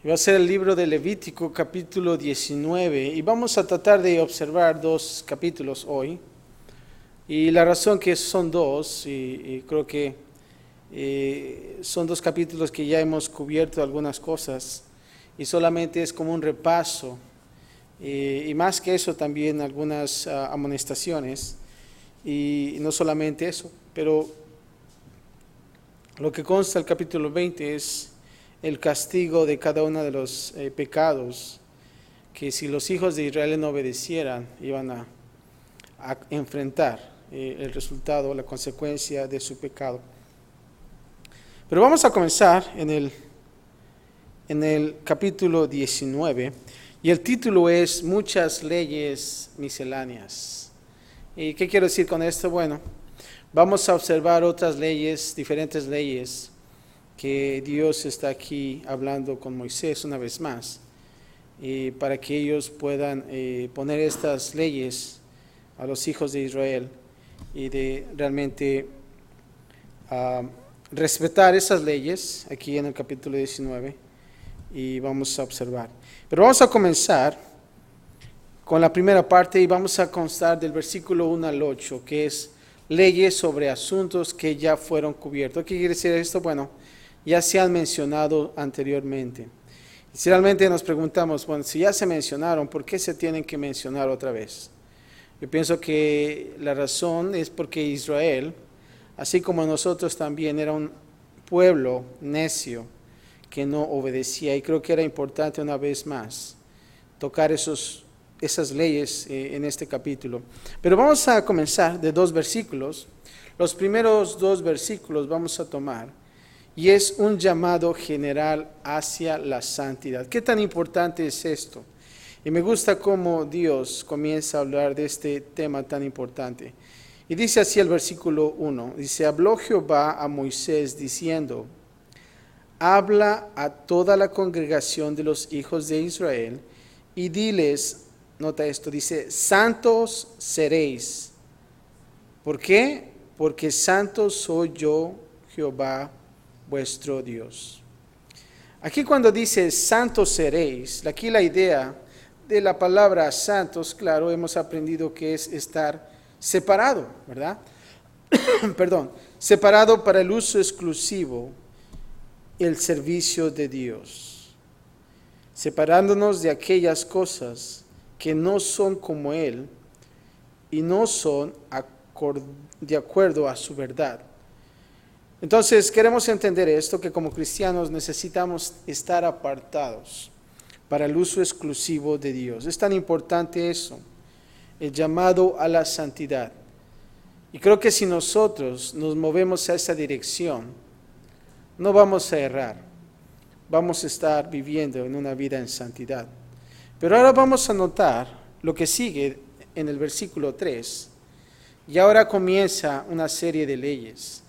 Y va a ser el libro de Levítico, capítulo 19. Y vamos a tratar de observar dos capítulos hoy. Y la razón que son dos, y creo que son dos capítulos que ya hemos cubierto algunas cosas. Y solamente es como un repaso. Y más que eso también algunas amonestaciones. Y no solamente eso, pero lo que consta el capítulo 20 es el castigo de cada uno de los pecados que si los hijos de Israel no obedecieran iban a enfrentar el resultado, la consecuencia de su pecado. Pero vamos a comenzar en el capítulo 19 y el título es Muchas leyes misceláneas. ¿Y qué quiero decir con esto? Bueno, vamos a observar otras leyes, diferentes leyes que Dios está aquí hablando con Moisés una vez más, para que ellos puedan poner estas leyes a los hijos de Israel y de realmente respetar esas leyes aquí en el capítulo 19 y vamos a observar. Pero vamos a comenzar con la primera parte y vamos a constar del versículo 1 al 8, que es leyes sobre asuntos que ya fueron cubiertos. ¿Qué quiere decir esto? Bueno, ya se han mencionado anteriormente. Y si realmente nos preguntamos, bueno, si ya se mencionaron, ¿por qué se tienen que mencionar otra vez? Yo pienso que la razón es porque Israel, así como nosotros también, era un pueblo necio que no obedecía. Y creo que era importante una vez más tocar esas leyes en este capítulo. Pero vamos a comenzar de dos versículos. Los primeros dos versículos vamos a tomar. Y es un llamado general hacia la santidad. ¿Qué tan importante es esto? Y me gusta cómo Dios comienza a hablar de este tema tan importante. Y dice así el versículo 1. Dice, habló Jehová a Moisés diciendo, habla a toda la congregación de los hijos de Israel y diles, nota esto, dice, santos seréis. ¿Por qué? Porque santo soy yo, Jehová, vuestro Dios. Aquí cuando dice santos seréis, aquí la idea de la palabra santos, claro, hemos aprendido que es estar separado, ¿verdad? Perdón, separado para el uso exclusivo, el servicio de Dios, separándonos de aquellas cosas que no son como Él y no son de acuerdo a su verdad. Entonces queremos entender esto, que como cristianos necesitamos estar apartados para el uso exclusivo de Dios. Es tan importante eso, el llamado a la santidad. Y creo que si nosotros nos movemos a esa dirección, no vamos a errar, vamos a estar viviendo en una vida en santidad. Pero ahora vamos a notar lo que sigue en el versículo 3. Y ahora comienza una serie de leyes.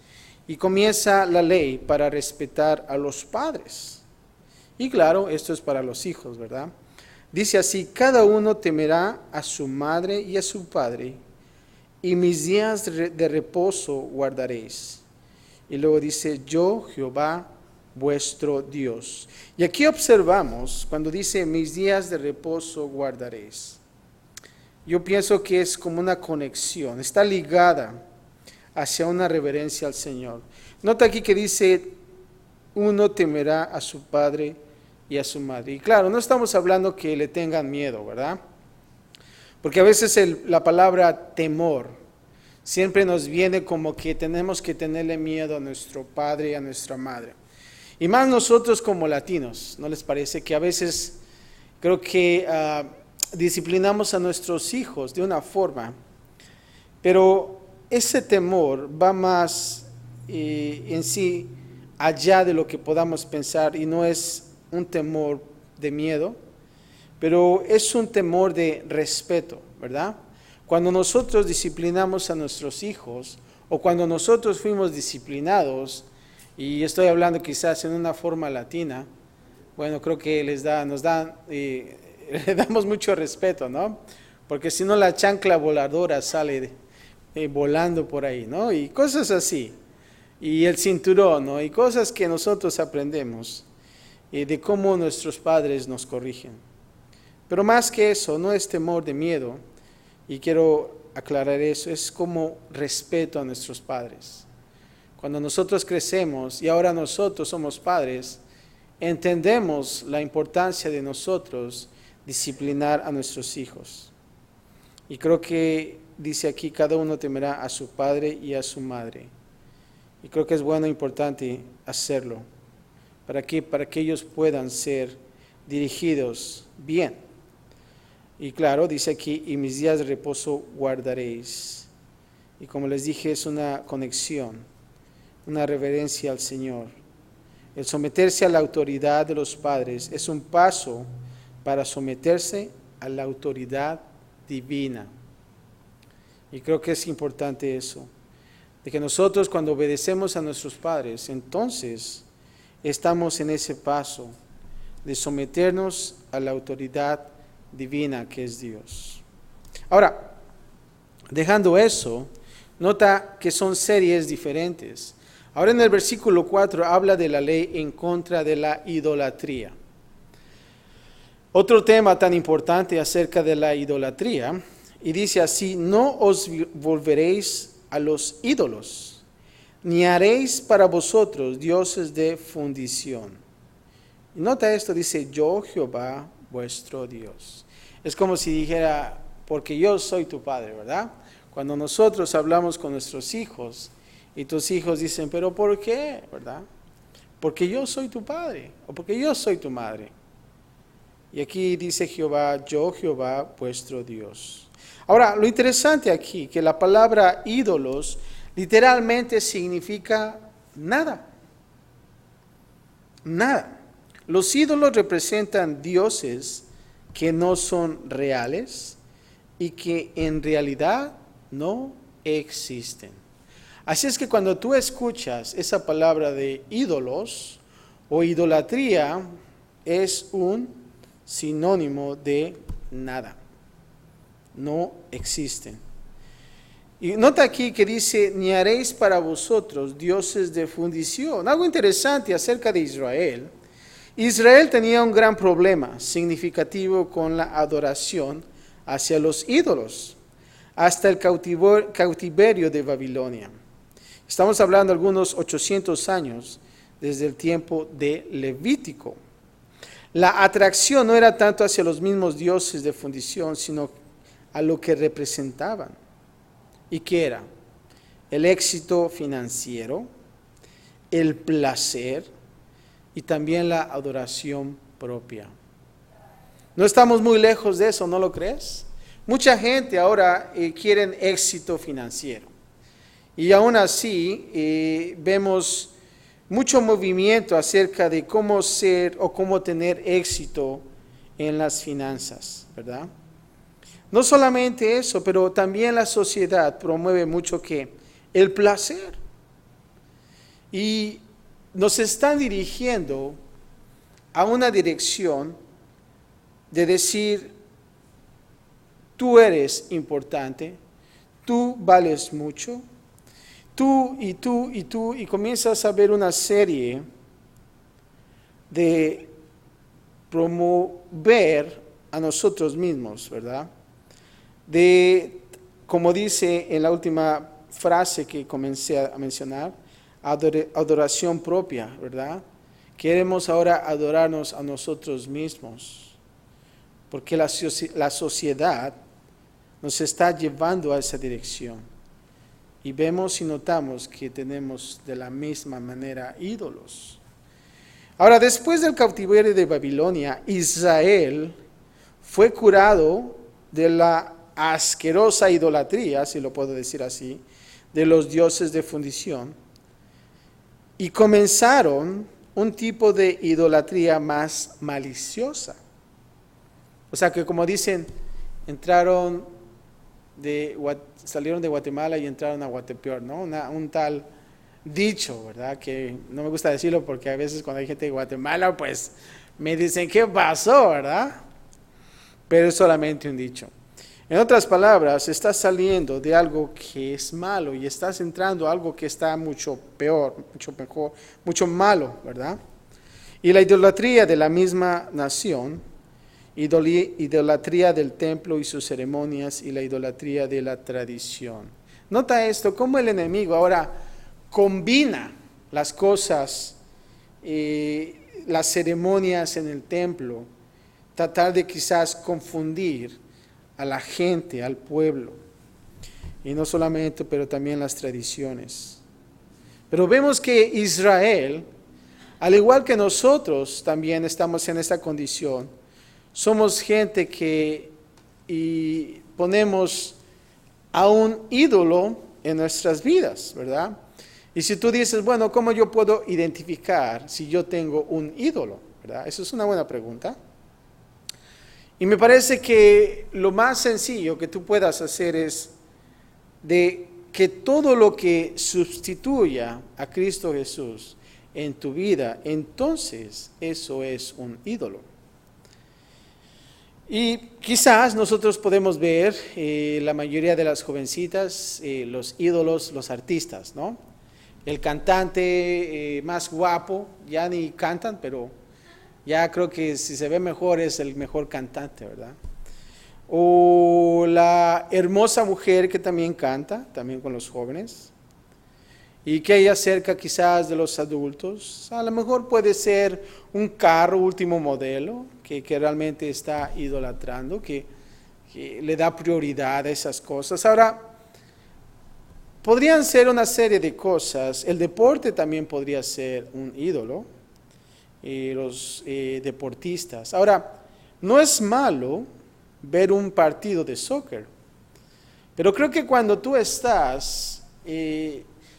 Y comienza la ley para respetar a los padres. Y claro, esto es para los hijos, ¿verdad? Dice así, cada uno temerá a su madre y a su padre, y mis días de reposo guardaréis. Y luego dice, yo, Jehová, vuestro Dios. Y aquí observamos, cuando dice, mis días de reposo guardaréis. Yo pienso que es como una conexión, está ligada hacia una reverencia al Señor. Nota aquí que dice, uno temerá a su padre y a su madre. Y claro, no estamos hablando que le tengan miedo, ¿verdad? Porque a veces la palabra temor siempre nos viene como que tenemos que tenerle miedo a nuestro padre y a nuestra madre. Y más nosotros como latinos, ¿no les parece? Que a veces creo que disciplinamos a nuestros hijos de una forma, pero ese temor va más en sí allá de lo que podamos pensar y no es un temor de miedo, pero es un temor de respeto, ¿verdad? Cuando nosotros disciplinamos a nuestros hijos o cuando nosotros fuimos disciplinados, y estoy hablando quizás en una forma latina, bueno, creo que le damos mucho respeto, ¿no? Porque si no la chancla voladora sale volando por ahí, ¿no? Y cosas así. Y el cinturón, ¿no? Y cosas que nosotros aprendemos. de cómo nuestros padres nos corrigen. Pero más que eso, no es temor de miedo, y quiero aclarar eso, es como respeto a nuestros padres. Cuando nosotros crecemos y ahora nosotros somos padres, entendemos la importancia de nosotros disciplinar a nuestros hijos. Y creo que dice aquí, cada uno temerá a su padre y a su madre. Y creo que es bueno e importante hacerlo. ¿Para qué? Para que ellos puedan ser dirigidos bien. Y claro, dice aquí, y mis días de reposo guardaréis. Y como les dije, es una conexión, una reverencia al Señor. El someterse a la autoridad de los padres es un paso para someterse a la autoridad divina. Y creo que es importante eso, de que nosotros cuando obedecemos a nuestros padres, entonces estamos en ese paso de someternos a la autoridad divina que es Dios. Ahora, dejando eso, nota que son series diferentes. Ahora en el versículo 4 habla de la ley en contra de la idolatría. Otro tema tan importante acerca de la idolatría, y dice así, no os volveréis a los ídolos, ni haréis para vosotros dioses de fundición. Y nota esto, dice, yo Jehová vuestro Dios. Es como si dijera, porque yo soy tu padre, ¿verdad? Cuando nosotros hablamos con nuestros hijos, y tus hijos dicen, pero ¿por qué? ¿Verdad? Porque yo soy tu padre, o porque yo soy tu madre. Y aquí dice Jehová, yo Jehová vuestro Dios. Ahora, lo interesante aquí, que la palabra ídolos literalmente significa nada. Nada. Los ídolos representan dioses que no son reales y que en realidad no existen. Así es que cuando tú escuchas esa palabra de ídolos o idolatría, es un sinónimo de nada. No existen. Y nota aquí que dice, ni haréis para vosotros dioses de fundición. Algo interesante acerca de Israel. Israel tenía un gran problema significativo con la adoración hacia los ídolos, hasta el cautiverio de Babilonia. Estamos hablando de algunos 800 años desde el tiempo de Levítico. La atracción no era tanto hacia los mismos dioses de fundición, sino a lo que representaban. ¿Y qué era? El éxito financiero, el placer y también la adoración propia. No estamos muy lejos de eso, ¿no lo crees? Mucha gente ahora quiere éxito financiero. Y aún así vemos mucho movimiento acerca de cómo ser o cómo tener éxito en las finanzas, ¿verdad? No solamente eso, pero también la sociedad promueve mucho que el placer. Y nos están dirigiendo a una dirección de decir, tú eres importante, tú vales mucho, tú y tú y tú, y comienzas a ver una serie de promover a nosotros mismos, ¿verdad? De, como dice en la última frase que comencé a mencionar, adoración propia, ¿verdad? Queremos ahora adorarnos a nosotros mismos, porque la sociedad nos está llevando a esa dirección. Y vemos y notamos que tenemos de la misma manera ídolos. Ahora, después del cautiverio de Babilonia, Israel fue curado de la asquerosa idolatría, si lo puedo decir así, de los dioses de fundición, y comenzaron un tipo de idolatría más maliciosa. O sea que, como dicen, salieron de Guatemala y entraron a Guatepeor, ¿no? Un tal dicho, ¿verdad? Que no me gusta decirlo porque a veces cuando hay gente de Guatemala, pues me dicen, ¿qué pasó, verdad? Pero es solamente un dicho. En otras palabras, estás saliendo de algo que es malo y estás entrando a algo que está mucho peor, mucho mejor, mucho malo, ¿verdad? Y la idolatría de la misma nación, idolatría del templo y sus ceremonias y la idolatría de la tradición. Nota esto, cómo el enemigo ahora combina las cosas, las ceremonias en el templo, tratar de quizás confundir a la gente, al pueblo. Y no solamente, pero también las tradiciones. Pero vemos que Israel, al igual que nosotros también estamos en esta condición, somos gente que ponemos a un ídolo en nuestras vidas, ¿verdad? Y si tú dices, bueno, ¿cómo yo puedo identificar si yo tengo un ídolo? ¿Verdad? Eso es una buena pregunta. Y me parece que lo más sencillo que tú puedas hacer es de que todo lo que sustituya a Cristo Jesús en tu vida, entonces eso es un ídolo. Y quizás nosotros podemos ver la mayoría de las jovencitas, los ídolos, los artistas, ¿no? El cantante más guapo, ya ni cantan, pero ya creo que si se ve mejor es el mejor cantante, ¿verdad? O la hermosa mujer que también canta, también con los jóvenes, y que ella cerca quizás de los adultos. A lo mejor puede ser un carro último modelo que realmente está idolatrando, que le da prioridad a esas cosas. Ahora, podrían ser una serie de cosas. El deporte también podría ser un ídolo, los deportistas. Ahora, no es malo ver un partido de soccer, pero creo que cuando tú estás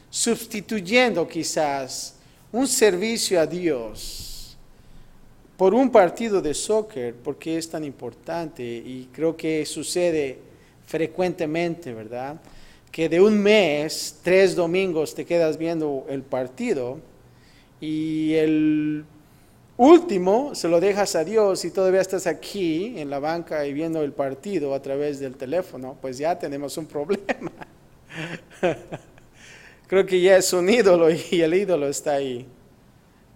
sustituyendo quizás un servicio a Dios por un partido de soccer, porque es tan importante, y creo que sucede frecuentemente, ¿verdad? Que de un mes, 3 domingos te quedas viendo el partido y el último se lo dejas a Dios y todavía estás aquí en la banca y viendo el partido a través del teléfono, pues ya tenemos un problema. Creo que ya es un ídolo y el ídolo está ahí.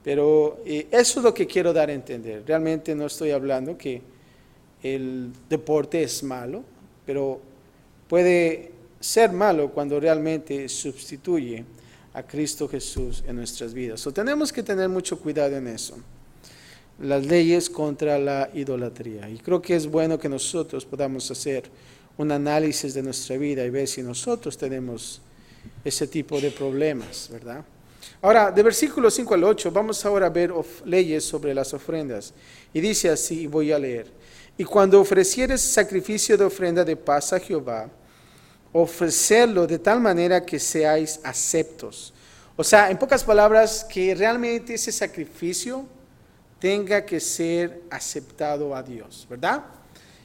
Pero eso es lo que quiero dar a entender. Realmente no estoy hablando que el deporte es malo, pero puede ser malo cuando realmente sustituye a Cristo Jesús en nuestras vidas. Tenemos que tener mucho cuidado en eso. Las leyes contra la idolatría. Y creo que es bueno que nosotros podamos hacer un análisis de nuestra vida y ver si nosotros tenemos ese tipo de problemas, ¿verdad? Ahora, de versículos 5 al 8, vamos ahora a ver leyes sobre las ofrendas. Y dice así, voy a leer. Y cuando ofrecieres sacrificio de ofrenda de paz a Jehová, ofrecerlo de tal manera que seáis aceptos. O sea, en pocas palabras, que realmente ese sacrificio tenga que ser aceptado a Dios, ¿verdad?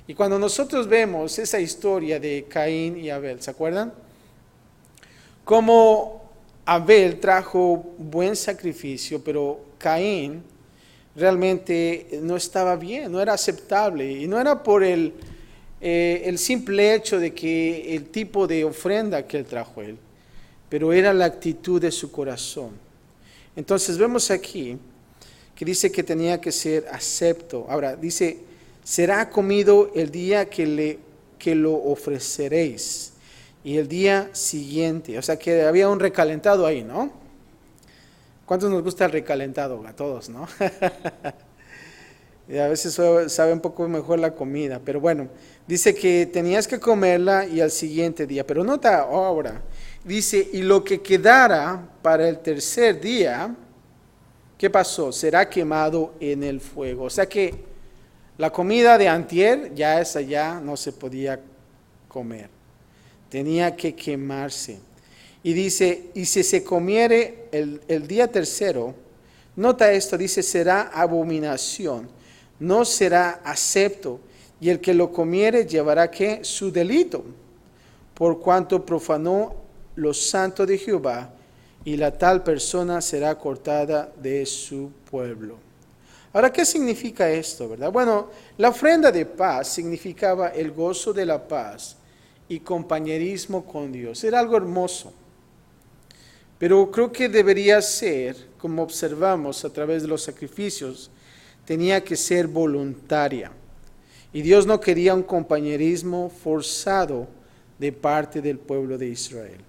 Y cuando nosotros vemos esa historia de Caín y Abel, ¿se acuerdan? Cómo Abel trajo buen sacrificio, pero Caín realmente no estaba bien, no era aceptable. Y no era por el simple hecho de que el tipo de ofrenda que él trajo él, pero era la actitud de su corazón. Entonces vemos aquí que dice que tenía que ser acepto. Ahora dice, será comido el día que lo ofreceréis. Y el día siguiente, o sea que había un recalentado ahí, ¿no? ¿Cuántos nos gusta el recalentado? A todos, ¿no? Y a veces sabe un poco mejor la comida, pero bueno, dice que tenías que comerla y al siguiente día, pero nota ahora, dice, y lo que quedara para el tercer día, ¿qué pasó? Será quemado en el fuego. O sea que la comida de antier, ya esa ya no se podía comer. Tenía que quemarse. Y dice, y si se comiere el día tercero, nota esto, dice, será abominación, no será acepto, y el que lo comiere llevará ¿qué? Su delito, por cuanto profanó lo santo de Jehová, y la tal persona será cortada de su pueblo. Ahora, ¿qué significa esto, verdad? Bueno, la ofrenda de paz significaba el gozo de la paz y compañerismo con Dios. Era algo hermoso. Pero creo que debería ser como observamos a través de los sacrificios, tenía que ser voluntaria. Y Dios no quería un compañerismo forzado de parte del pueblo de Israel.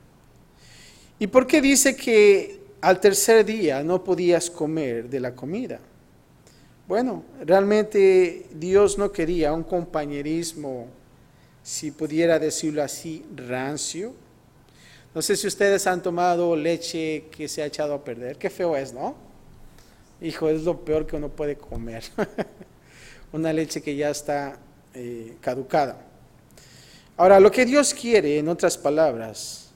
¿Y por qué dice que al tercer día no podías comer de la comida? Bueno, realmente Dios no quería un compañerismo, si pudiera decirlo así, rancio. No sé si ustedes han tomado leche que se ha echado a perder. Qué feo es, ¿no? Hijo, es lo peor que uno puede comer. Una leche que ya está caducada. Ahora, lo que Dios quiere, en otras palabras,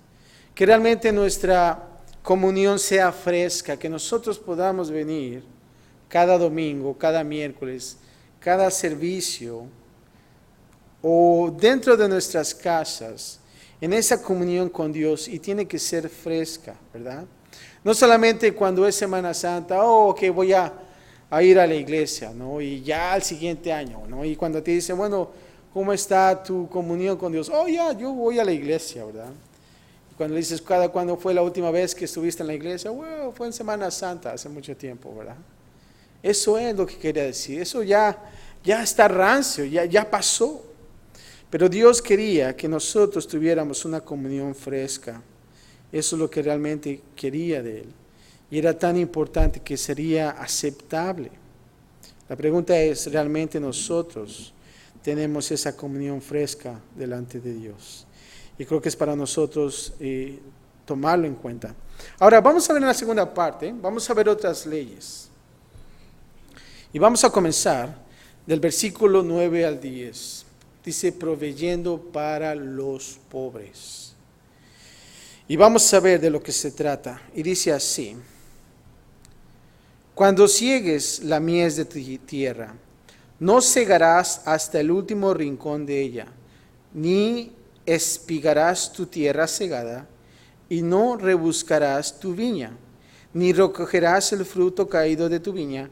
que realmente nuestra comunión sea fresca, que nosotros podamos venir cada domingo, cada miércoles, cada servicio, o dentro de nuestras casas, en esa comunión con Dios, y tiene que ser fresca, ¿verdad? No solamente cuando es Semana Santa, que voy a ir a la iglesia, ¿no? Y ya al siguiente año, ¿no? Y cuando te dicen, bueno, ¿cómo está tu comunión con Dios? Ya, yo voy a la iglesia, ¿verdad? Y cuando le dices, ¿cuándo fue la última vez que estuviste en la iglesia? Bueno, fue en Semana Santa, hace mucho tiempo, ¿verdad? Eso es lo que quería decir, eso ya está rancio, ya pasó. Pero Dios quería que nosotros tuviéramos una comunión fresca. Eso es lo que realmente quería de Él. Y era tan importante que sería aceptable. La pregunta es, ¿realmente nosotros tenemos esa comunión fresca delante de Dios? Y creo que es para nosotros tomarlo en cuenta. Ahora, vamos a ver en la segunda parte, vamos a ver otras leyes. Y vamos a comenzar del versículo 9 al 10. Dice, proveyendo para los pobres. Y vamos a ver de lo que se trata. Y dice así, cuando ciegues la mies de tu tierra, no cegarás hasta el último rincón de ella, ni espigarás tu tierra cegada, y no rebuscarás tu viña, ni recogerás el fruto caído de tu viña.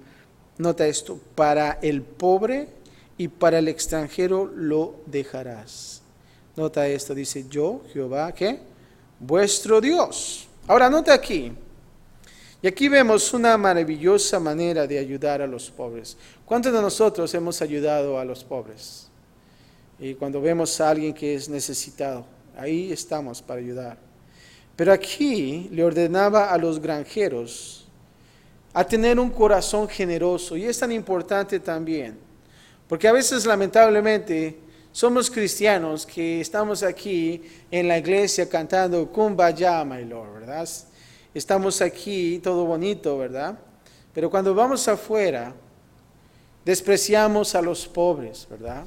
Nota esto, para el pobre y para el extranjero lo dejarás. Nota esto, dice yo, Jehová, ¿qué? Vuestro Dios. Ahora nota aquí, y aquí vemos una maravillosa manera de ayudar a los pobres. ¿Cuántos de nosotros hemos ayudado a los pobres? Y cuando vemos a alguien que es necesitado, ahí estamos para ayudar. Pero aquí le ordenaba a los granjeros a tener un corazón generoso, y es tan importante también, porque a veces lamentablemente somos cristianos que estamos aquí en la iglesia cantando Kumbaya, my Lord, ¿verdad? Estamos aquí, todo bonito, ¿verdad? Pero cuando vamos afuera, despreciamos a los pobres, ¿verdad?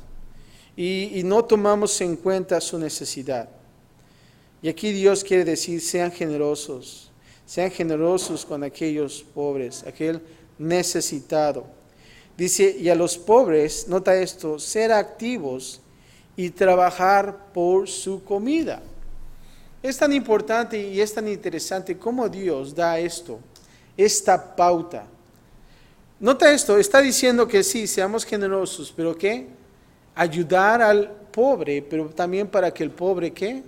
Y no tomamos en cuenta su necesidad. Y aquí Dios quiere decir, sean generosos con aquellos pobres, aquel necesitado. Dice, y a los pobres, nota esto, ser activos y trabajar por su comida. Es tan importante y es tan interesante cómo Dios da esta pauta. Nota esto, está diciendo que sí, seamos generosos, pero ¿qué? Ayudar al pobre, pero también para que el pobre, ¿qué?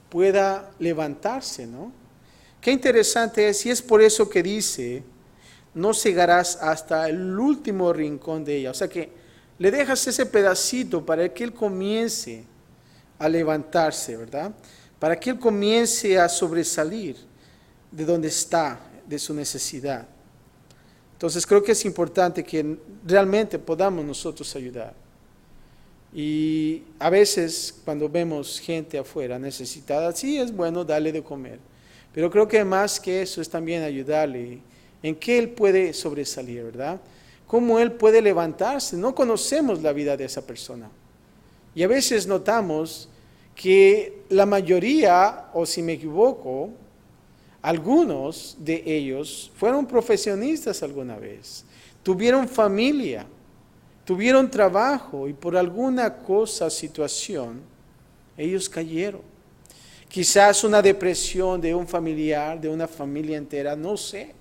Pueda levantarse, ¿no? Qué interesante es, y es por eso que dice, no cegarás hasta el último rincón de ella. O sea que le dejas ese pedacito para que él comience a levantarse, ¿verdad? Para que él comience a sobresalir de donde está, de su necesidad. Entonces creo que es importante que realmente podamos nosotros ayudar. Y a veces cuando vemos gente afuera necesitada, sí es bueno darle de comer. Pero creo que más que eso es también ayudarle en qué él puede sobresalir, ¿verdad? Cómo él puede levantarse. No conocemos la vida de esa persona. Y a veces notamos que la mayoría, o si me equivoco, algunos de ellos fueron profesionistas alguna vez. Tuvieron familia, tuvieron trabajo y por alguna situación, ellos cayeron. Quizás una depresión de un familiar, de una familia entera, no sé.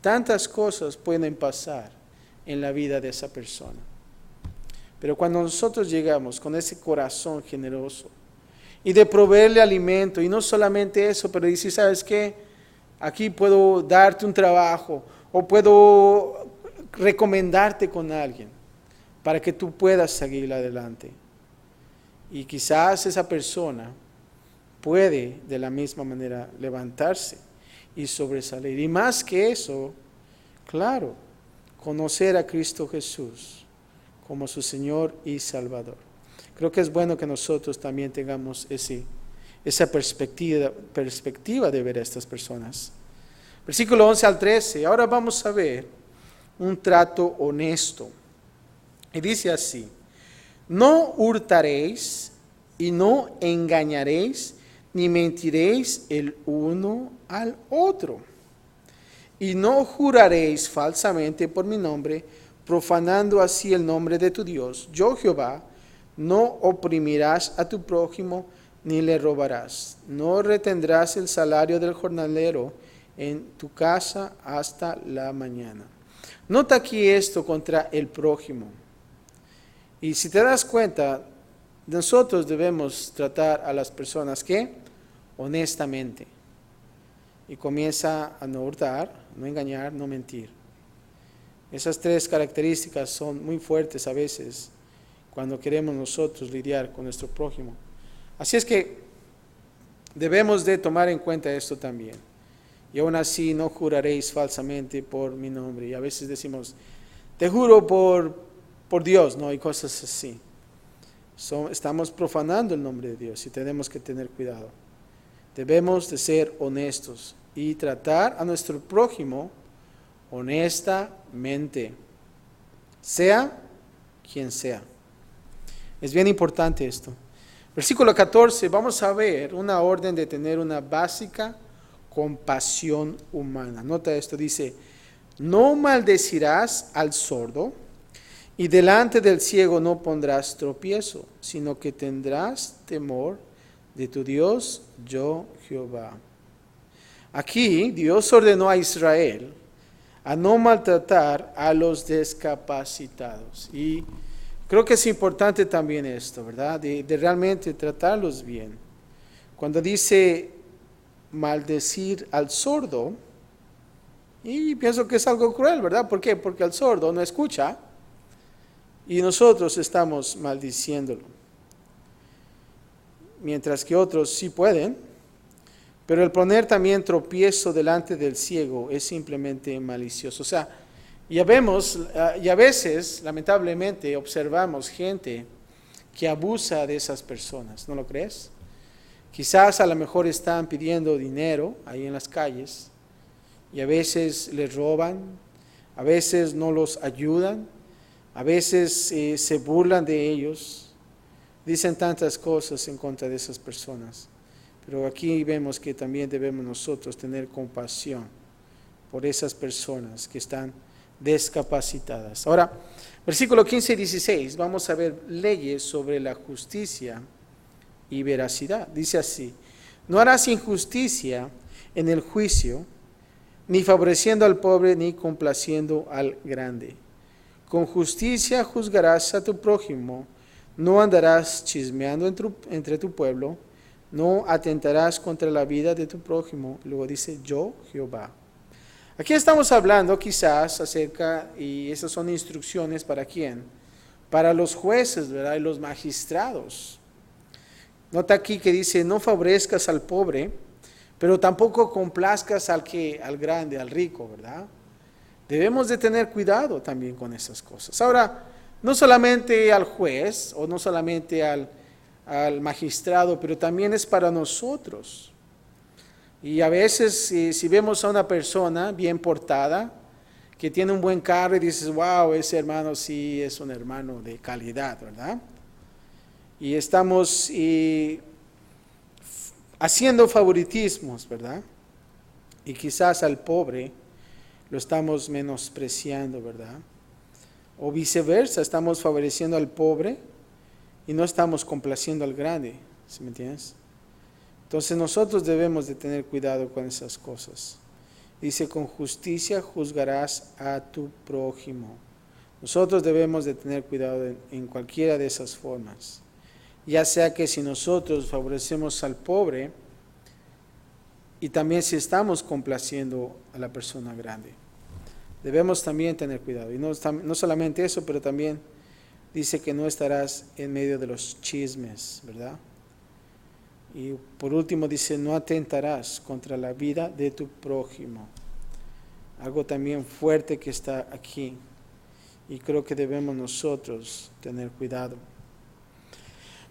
Tantas cosas pueden pasar en la vida de esa persona. Pero cuando nosotros llegamos con ese corazón generoso y de proveerle alimento, y no solamente eso, pero decir, ¿sabes qué? aquí puedo darte un trabajo o puedo recomendarte con alguien para que tú puedas seguir adelante. Y quizás esa persona puede de la misma manera levantarse y sobresalir. Y más que eso, claro, conocer a Cristo Jesús como su Señor y Salvador. Creo que es bueno que nosotros también tengamos esa perspectiva de ver a estas personas. Versículo 11 al 13. Ahora vamos a ver un trato honesto. Y dice así: no hurtaréis y no engañaréis, ni mentiréis el uno al otro. Y no juraréis falsamente por mi nombre, profanando así el nombre de tu Dios. Yo, Jehová, no oprimirás a tu prójimo, ni le robarás. No retendrás el salario del jornalero en tu casa hasta la mañana. Nota aquí esto contra el prójimo. Y si te das cuenta, nosotros debemos tratar a las personas que honestamente. Y comienza a no hurtar, no engañar, no mentir. Esas tres características son muy fuertes a veces cuando queremos nosotros lidiar con nuestro prójimo. Así es que debemos de tomar en cuenta esto también. Y aún así no juraréis falsamente por mi nombre. Y a veces decimos, te juro por Dios, ¿no? Y cosas así. Estamos profanando el nombre de Dios y tenemos que tener cuidado. Debemos de ser honestos y tratar a nuestro prójimo honestamente, sea quien sea. Es bien importante esto. Versículo 14, vamos a ver una orden de tener una básica compasión humana. Nota esto, dice, no maldecirás al sordo, y delante del ciego no pondrás tropiezo, sino que tendrás temor de tu Dios, yo Jehová. Aquí Dios ordenó a Israel a no maltratar a los discapacitados. Y creo que es importante también esto, ¿verdad? De realmente tratarlos bien. Cuando dice maldecir al sordo, y pienso que es algo cruel, ¿verdad? ¿Por qué? Porque el sordo no escucha y nosotros estamos maldiciéndolo. Mientras que otros sí pueden, pero el poner también tropiezo delante del ciego es simplemente malicioso. O sea, ya vemos, y a veces, lamentablemente, observamos gente que abusa de esas personas, ¿no lo crees? Quizás a lo mejor están pidiendo dinero ahí en las calles, y a veces les roban, a veces no los ayudan, a veces se burlan de ellos, dicen tantas cosas en contra de esas personas. Pero aquí vemos que también debemos nosotros tener compasión por esas personas que están discapacitadas. Ahora, versículo 15 y 16, vamos a ver leyes sobre la justicia y veracidad. Dice así, no harás injusticia en el juicio, ni favoreciendo al pobre, ni complaciendo al grande. Con justicia juzgarás a tu prójimo, no andarás chismeando entre tu pueblo, no atentarás contra la vida de tu prójimo. Luego dice, yo Jehová. Aquí estamos hablando quizás acerca, y esas son instrucciones para quién, para los jueces, ¿verdad? Y los magistrados. Nota aquí que dice, no favorezcas al pobre, pero tampoco complazcas al grande, al rico, ¿verdad? Debemos de tener cuidado también con esas cosas. Ahora, no solamente al juez o no solamente al magistrado, pero también es para nosotros. Y a veces si vemos a una persona bien portada, que tiene un buen carro y dices, wow, ese hermano sí es un hermano de calidad, ¿verdad? Y estamos haciendo favoritismos, ¿verdad? Y quizás al pobre lo estamos menospreciando, ¿verdad? O viceversa, estamos favoreciendo al pobre y no estamos complaciendo al grande, ¿sí me entiendes? Entonces nosotros debemos de tener cuidado con esas cosas. Dice, con justicia juzgarás a tu prójimo. Nosotros debemos de tener cuidado en cualquiera de esas formas. Ya sea que si nosotros favorecemos al pobre y también si estamos complaciendo a la persona grande. Debemos también tener cuidado. Y no solamente eso, pero también dice que no estarás en medio de los chismes, ¿verdad? Y por último dice, no atentarás contra la vida de tu prójimo. Algo también fuerte que está aquí. Y creo que debemos nosotros tener cuidado.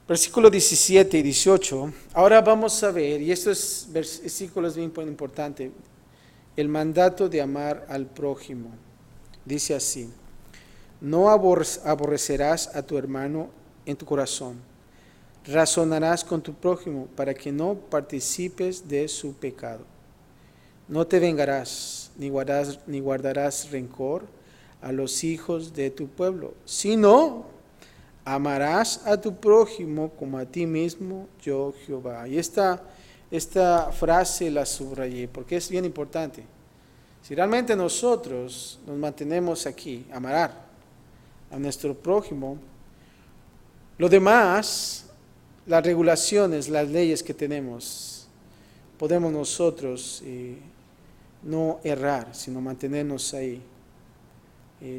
Versículos 17 y 18. Ahora vamos a ver, y estos versículos bien importantes, el mandato de amar al prójimo. Dice así: no aborrecerás a tu hermano en tu corazón. Razonarás con tu prójimo para que no participes de su pecado. No te vengarás, ni guardarás rencor a los hijos de tu pueblo, sino amarás a tu prójimo como a ti mismo, yo Jehová. Y esta frase la subrayé porque es bien importante. Si realmente nosotros nos mantenemos aquí, amar a nuestro prójimo, lo demás, las regulaciones, las leyes que tenemos, podemos nosotros no errar, sino mantenernos ahí,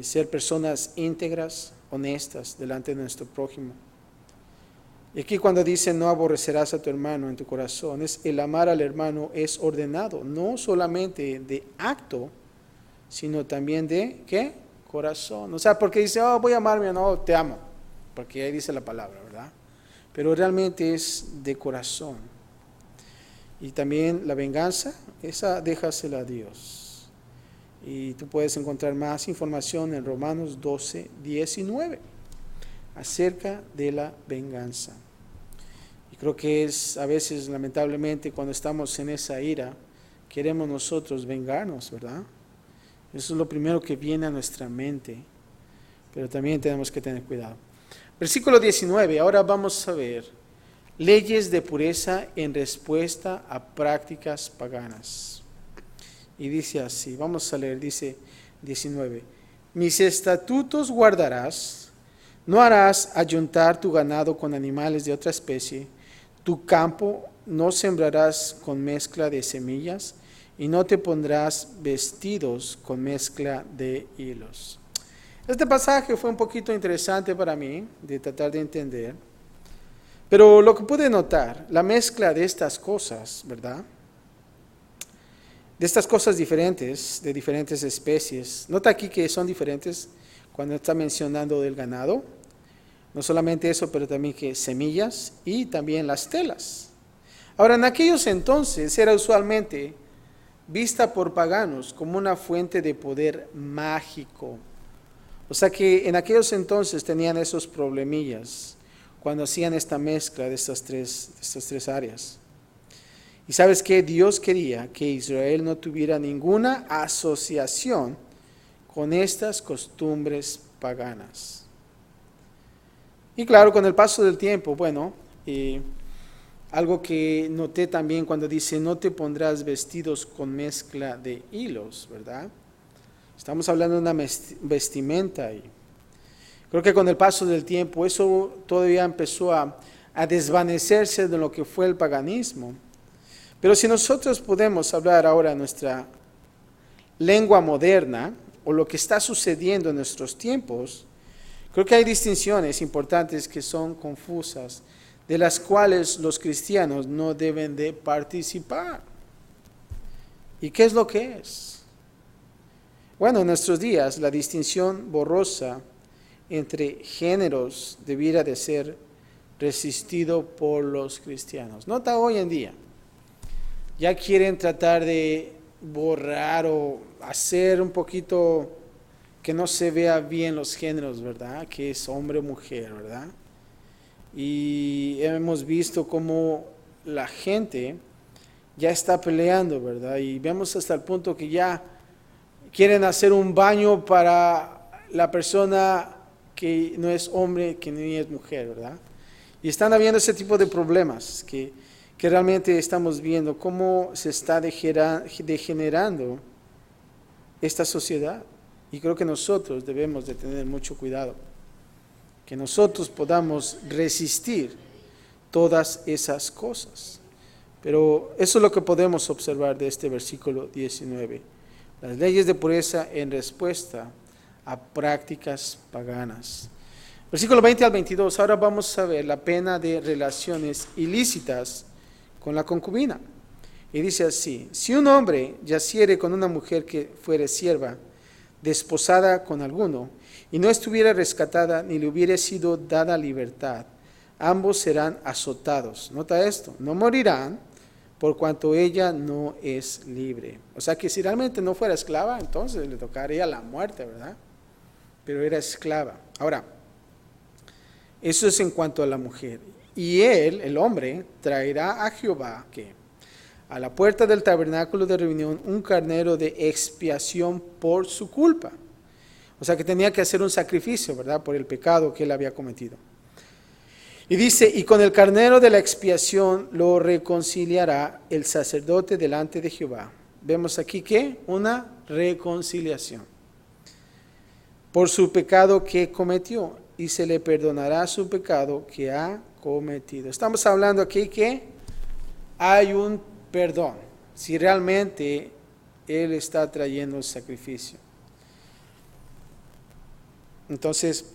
ser personas íntegras, honestas delante de nuestro prójimo. Y aquí cuando dice no aborrecerás a tu hermano en tu corazón, el amar al hermano es ordenado, no solamente de acto, sino también de ¿qué? Corazón. O sea, porque dice, voy a amarme, no, te amo, porque ahí dice la palabra, ¿verdad? Pero realmente es de corazón. Y también la venganza, esa déjasela a Dios. Y tú puedes encontrar más información en Romanos 12, 19, acerca de la venganza. Y creo que es a veces, lamentablemente, cuando estamos en esa ira, queremos nosotros vengarnos, ¿verdad? Eso es lo primero que viene a nuestra mente, pero también tenemos que tener cuidado. Versículo 19, ahora vamos a ver leyes de pureza en respuesta a prácticas paganas. Y dice así, vamos a leer, dice 19, mis estatutos guardarás, no harás ayuntar tu ganado con animales de otra especie, tu campo no sembrarás con mezcla de semillas, y no te pondrás vestidos con mezcla de hilos. Este pasaje fue un poquito interesante para mí, de tratar de entender, pero lo que pude notar, la mezcla de estas cosas, ¿verdad? De estas cosas diferentes, de diferentes especies. Nota aquí que son diferentes cuando está mencionando del ganado. No solamente eso, pero también que semillas y también las telas. Ahora, en aquellos entonces era usualmente vista por paganos como una fuente de poder mágico. O sea que en aquellos entonces tenían esos problemillas cuando hacían esta mezcla de estas tres áreas. Y sabes que Dios quería que Israel no tuviera ninguna asociación con estas costumbres paganas. Y claro, con el paso del tiempo, algo que noté también cuando dice no te pondrás vestidos con mezcla de hilos, ¿verdad? Estamos hablando de una vestimenta ahí. Creo que con el paso del tiempo eso todavía empezó a desvanecerse de lo que fue el paganismo. Pero si nosotros podemos hablar ahora nuestra lengua moderna o lo que está sucediendo en nuestros tiempos, creo que hay distinciones importantes que son confusas, de las cuales los cristianos no deben de participar. ¿Y qué es lo que es? Bueno, en nuestros días la distinción borrosa entre géneros debiera de ser resistido por los cristianos. Nota hoy en día. Ya quieren tratar de borrar o hacer un poquito que no se vea bien los géneros, ¿verdad? Que es hombre o mujer, ¿verdad? Y hemos visto cómo la gente ya está peleando, ¿verdad? Y vemos hasta el punto que ya quieren hacer un baño para la persona que no es hombre, que ni es mujer, ¿verdad? Y están habiendo ese tipo de problemas que realmente estamos viendo cómo se está degenerando esta sociedad. Y creo que nosotros debemos de tener mucho cuidado, que nosotros podamos resistir todas esas cosas. Pero eso es lo que podemos observar de este versículo 19. Las leyes de pureza en respuesta a prácticas paganas. Versículo 20 al 22. Ahora vamos a ver la pena de relaciones ilícitas con la concubina. Y dice así: si un hombre yaciere con una mujer que fuere sierva, desposada con alguno, y no estuviera rescatada, ni le hubiere sido dada libertad, ambos serán azotados. Nota esto: no morirán, por cuanto ella no es libre. O sea que si realmente no fuera esclava, entonces le tocaría la muerte, ¿verdad? Pero era esclava. Ahora, eso es en cuanto a la mujer. Y él, el hombre, traerá a Jehová, ¿qué? A la puerta del tabernáculo de reunión un carnero de expiación por su culpa. O sea que tenía que hacer un sacrificio, ¿verdad? Por el pecado que él había cometido. Y dice: y con el carnero de la expiación lo reconciliará el sacerdote delante de Jehová. Vemos aquí que una reconciliación por su pecado que cometió, y se le perdonará su pecado que ha cometido. Estamos hablando aquí que hay un perdón, si realmente él está trayendo el sacrificio. Entonces,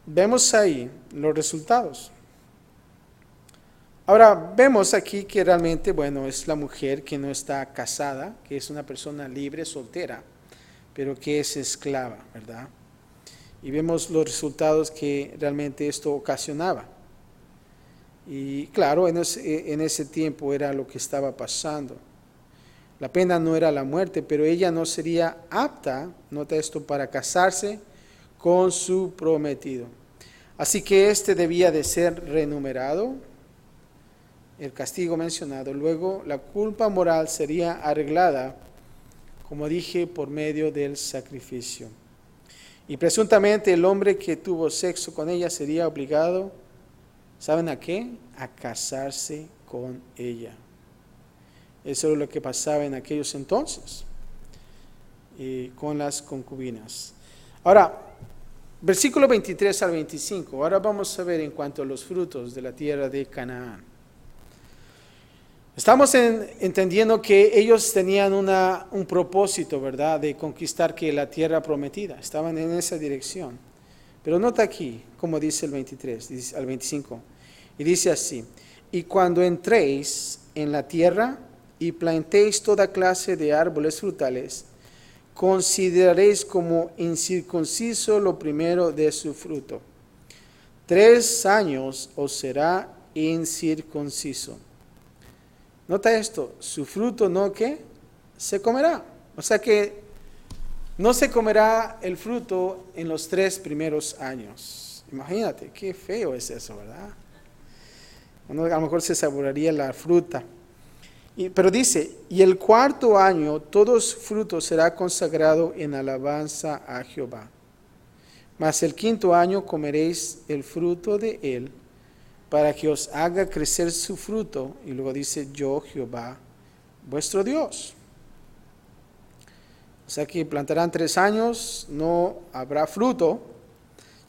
vemos ahí los resultados. Ahora, vemos aquí que realmente, bueno, es la mujer que no está casada, que es una persona libre, soltera, pero que es esclava, ¿verdad? Y vemos los resultados que realmente esto ocasionaba. Y claro, en ese tiempo era lo que estaba pasando. La pena no era la muerte, pero ella no sería apta, nota esto, para casarse con su prometido. Así que este debía de ser renumerado, el castigo mencionado. Luego la culpa moral sería arreglada, como dije, por medio del sacrificio. Y presuntamente el hombre que tuvo sexo con ella sería obligado, ¿saben a qué? A casarse con ella. Eso es lo que pasaba en aquellos entonces con las concubinas. Ahora, versículo 23 al 25. Ahora vamos a ver en cuanto a los frutos de la tierra de Canaán. Estamos entendiendo que ellos tenían un propósito, ¿verdad?, de conquistar que la tierra prometida. Estaban en esa dirección. Pero nota aquí, como dice el 23 al 25. Y dice así: y cuando entréis en la tierra y plantéis toda clase de árboles frutales, consideraréis como incircunciso lo primero de su fruto. 3 años os será incircunciso. Nota esto: su fruto no ¿qué? Se comerá. O sea que no se comerá el fruto en los 3 primeros años. Imagínate, qué feo es eso, ¿verdad? Uno a lo mejor se saborearía la fruta. Pero dice: y el 4.º año todo fruto será consagrado en alabanza a Jehová. Mas el 5.º año comeréis el fruto de él, para que os haga crecer su fruto. Y luego dice: yo Jehová vuestro Dios. O sea que plantarán 3 años, no habrá fruto,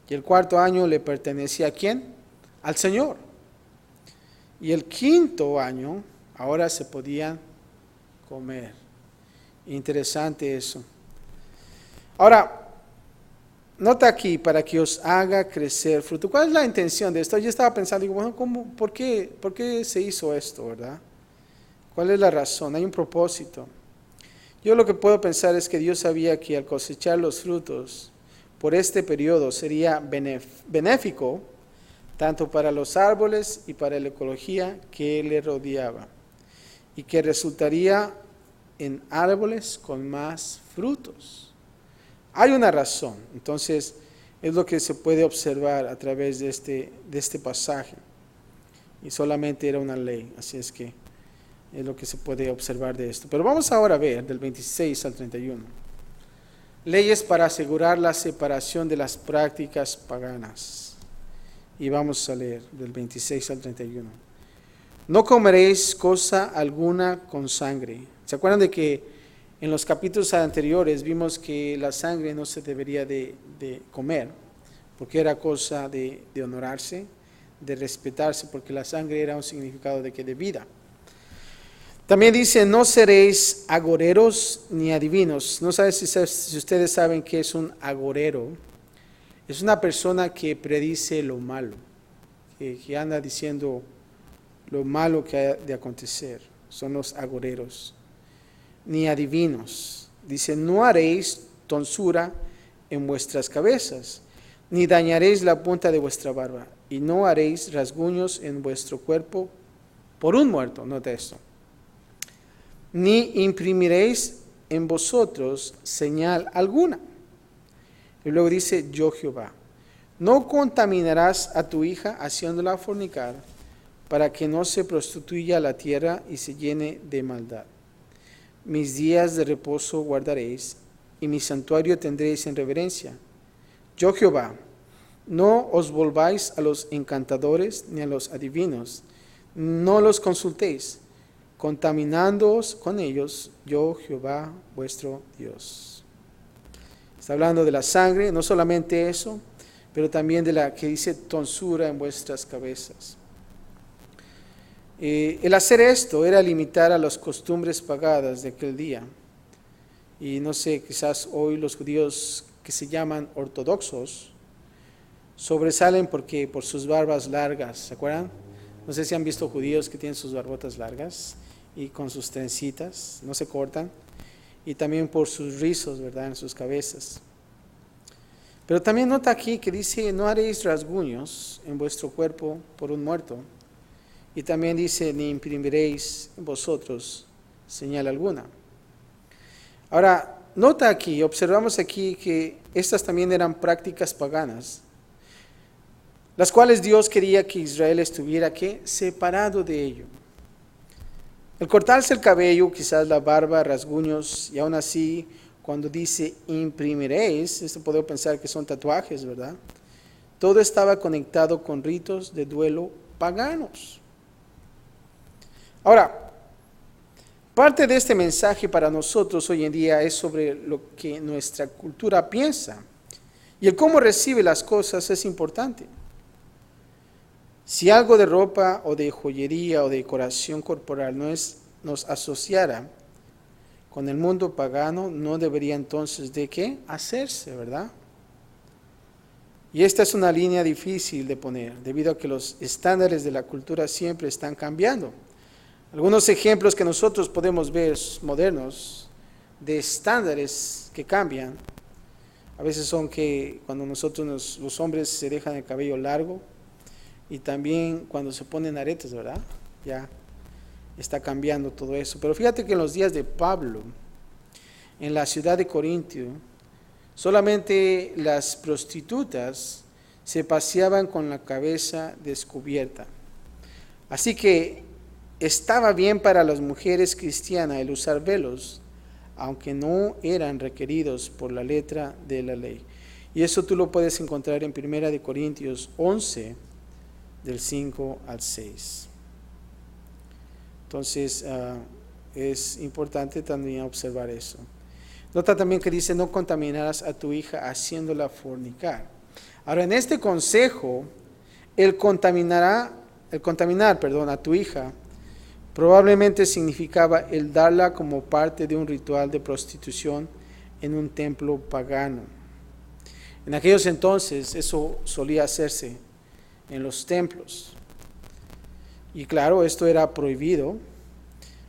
y el 4.º año le pertenecía ¿a quién? Al Señor. Y el 5.º año ahora se podían comer. Interesante eso. Ahora, nota aquí: para que os haga crecer fruto. ¿Cuál es la intención de esto? Yo estaba pensando, digo, bueno, ¿por qué se hizo esto, verdad? ¿Cuál es la razón? Hay un propósito. Yo lo que puedo pensar es que Dios sabía que al cosechar los frutos por este periodo sería benéfico tanto para los árboles y para la ecología que le rodeaba, y que resultaría en árboles con más frutos. Hay una razón. Entonces es lo que se puede observar a través de este pasaje, y solamente era una ley, así es que es lo que se puede observar de esto. Pero vamos ahora a ver del 26 al 31. Leyes para asegurar la separación de las prácticas paganas. Y vamos a leer del 26 al 31. No comeréis cosa alguna con sangre. ¿Se acuerdan de que en los capítulos anteriores vimos que la sangre no se debería de comer, porque era cosa de honorarse, de respetarse, porque la sangre era un significado de vida? También dice, no seréis agoreros ni adivinos. No sé si ustedes saben qué es un agorero. Es una persona que predice lo malo, que anda diciendo lo malo que ha de acontecer. Son los agoreros. Ni adivinos. Dice, no haréis tonsura en vuestras cabezas, ni dañaréis la punta de vuestra barba, y no haréis rasguños en vuestro cuerpo por un muerto. Nota esto. Ni imprimiréis en vosotros señal alguna. Y luego dice, yo Jehová. No contaminarás a tu hija haciéndola fornicar, para que no se prostituya la tierra y se llene de maldad. Mis días de reposo guardaréis, y mi santuario tendréis en reverencia. Yo Jehová. No os volváis a los encantadores ni a los adivinos, no los consultéis, contaminándoos con ellos, yo Jehová vuestro Dios. Está hablando de la sangre, no solamente eso, pero también de la que dice tonsura en vuestras cabezas. El hacer esto era limitar a las costumbres paganas de aquel día. Y no sé, quizás hoy los judíos que se llaman ortodoxos sobresalen porque por sus barbas largas, ¿se acuerdan? No sé si han visto judíos que tienen sus barbotas largas y con sus trencitas, no se cortan, y también por sus rizos, ¿verdad?, en sus cabezas. Pero también nota aquí que dice, no haréis rasguños en vuestro cuerpo por un muerto. Y también dice, ni imprimiréis en vosotros señal alguna. Ahora, nota aquí, observamos aquí que estas también eran prácticas paganas, las cuales Dios quería que Israel estuviera, ¿qué?, separado de ello. El cortarse el cabello, quizás la barba, rasguños, y aún así, cuando dice imprimiréis, esto podemos pensar que son tatuajes, ¿verdad? Todo estaba conectado con ritos de duelo paganos. Ahora, parte de este mensaje para nosotros hoy en día es sobre lo que nuestra cultura piensa, y el cómo recibe las cosas es importante. Si algo de ropa o de joyería o de decoración corporal nos asociara con el mundo pagano, no debería entonces de qué hacerse, ¿verdad? Y esta es una línea difícil de poner, debido a que los estándares de la cultura siempre están cambiando. Algunos ejemplos que nosotros podemos ver modernos de estándares que cambian, a veces son que cuando nosotros los hombres se dejan el cabello largo, y también cuando se ponen aretes, ¿verdad? Ya está cambiando todo eso. Pero fíjate que en los días de Pablo, en la ciudad de Corintio, solamente las prostitutas se paseaban con la cabeza descubierta. Así que estaba bien para las mujeres cristianas el usar velos, aunque no eran requeridos por la letra de la ley. Y eso tú lo puedes encontrar en 1 Corintios 11, del 5 al 6. Entonces, es importante también observar eso. Nota también que dice, no contaminarás a tu hija haciéndola fornicar. Ahora, en este consejo, el contaminar a tu hija probablemente significaba el darla como parte de un ritual de prostitución en un templo pagano. En aquellos entonces, eso solía hacerse en los templos. Y claro, esto era prohibido,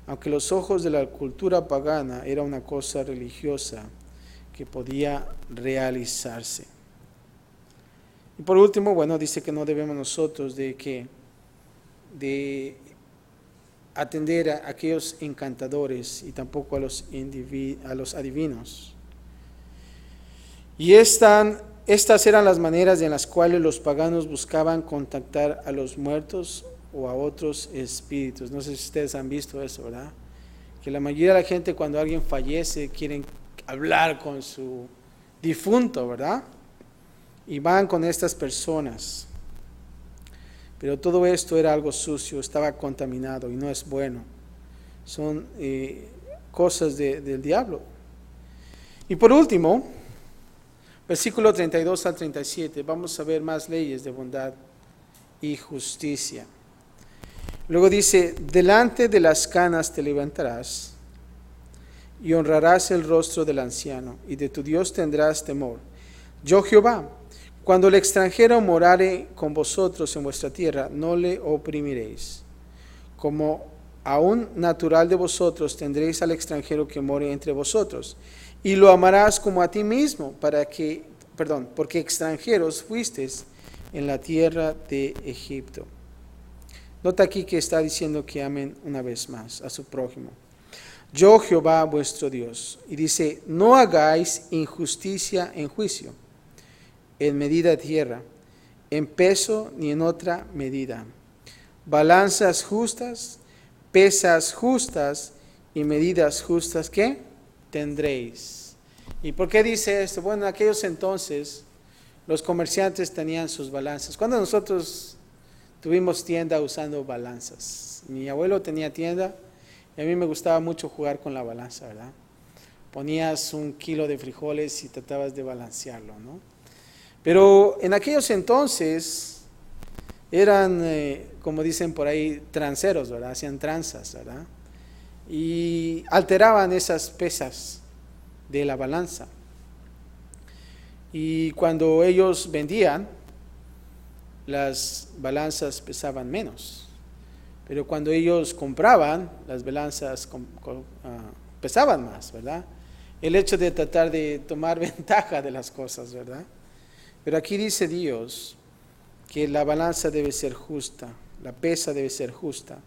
aunque los ojos de la cultura pagana era una cosa religiosa que podía realizarse. Y por último, bueno, dice que no debemos nosotros de atender a aquellos encantadores y tampoco a los adivinos. Y estas eran las maneras en las cuales los paganos buscaban contactar a los muertos o a otros espíritus. No sé si ustedes han visto eso, ¿verdad? Que la mayoría de la gente cuando alguien fallece quieren hablar con su difunto, ¿verdad? Y van con estas personas. Pero todo esto era algo sucio, estaba contaminado y no es bueno. Son cosas del diablo. Y por último, versículo 32 al 37, vamos a ver más leyes de bondad y justicia. Luego dice, delante de las canas te levantarás y honrarás el rostro del anciano, y de tu Dios tendrás temor. Yo Jehová, cuando el extranjero morare con vosotros en vuestra tierra, no le oprimiréis. Como a un natural de vosotros tendréis al extranjero que more entre vosotros, y lo amarás como a ti mismo, porque extranjeros fuisteis en la tierra de Egipto. Nota aquí que está diciendo que amen una vez más a su prójimo. Yo Jehová vuestro Dios. Y dice, no hagáis injusticia en juicio, en medida de tierra, en peso ni en otra medida. Balanzas justas, pesas justas y medidas justas, ¿qué? Tendréis. ¿Y por qué dice esto? Bueno, en aquellos entonces los comerciantes tenían sus balanzas. Cuando nosotros tuvimos tienda usando balanzas. Mi abuelo tenía tienda y a mí me gustaba mucho jugar con la balanza, ¿verdad? Ponías 1 kilo de frijoles y tratabas de balancearlo, ¿no? Pero en aquellos entonces eran, como dicen por ahí, tranceros, ¿verdad? Hacían tranzas, ¿verdad? Y alteraban esas pesas de la balanza. Y cuando ellos vendían, las balanzas pesaban menos, pero cuando ellos compraban, las balanzas pesaban más, ¿verdad? El hecho de tratar de tomar ventaja de las cosas, ¿verdad? Pero aquí dice Dios que la balanza debe ser justa, la pesa debe ser justa,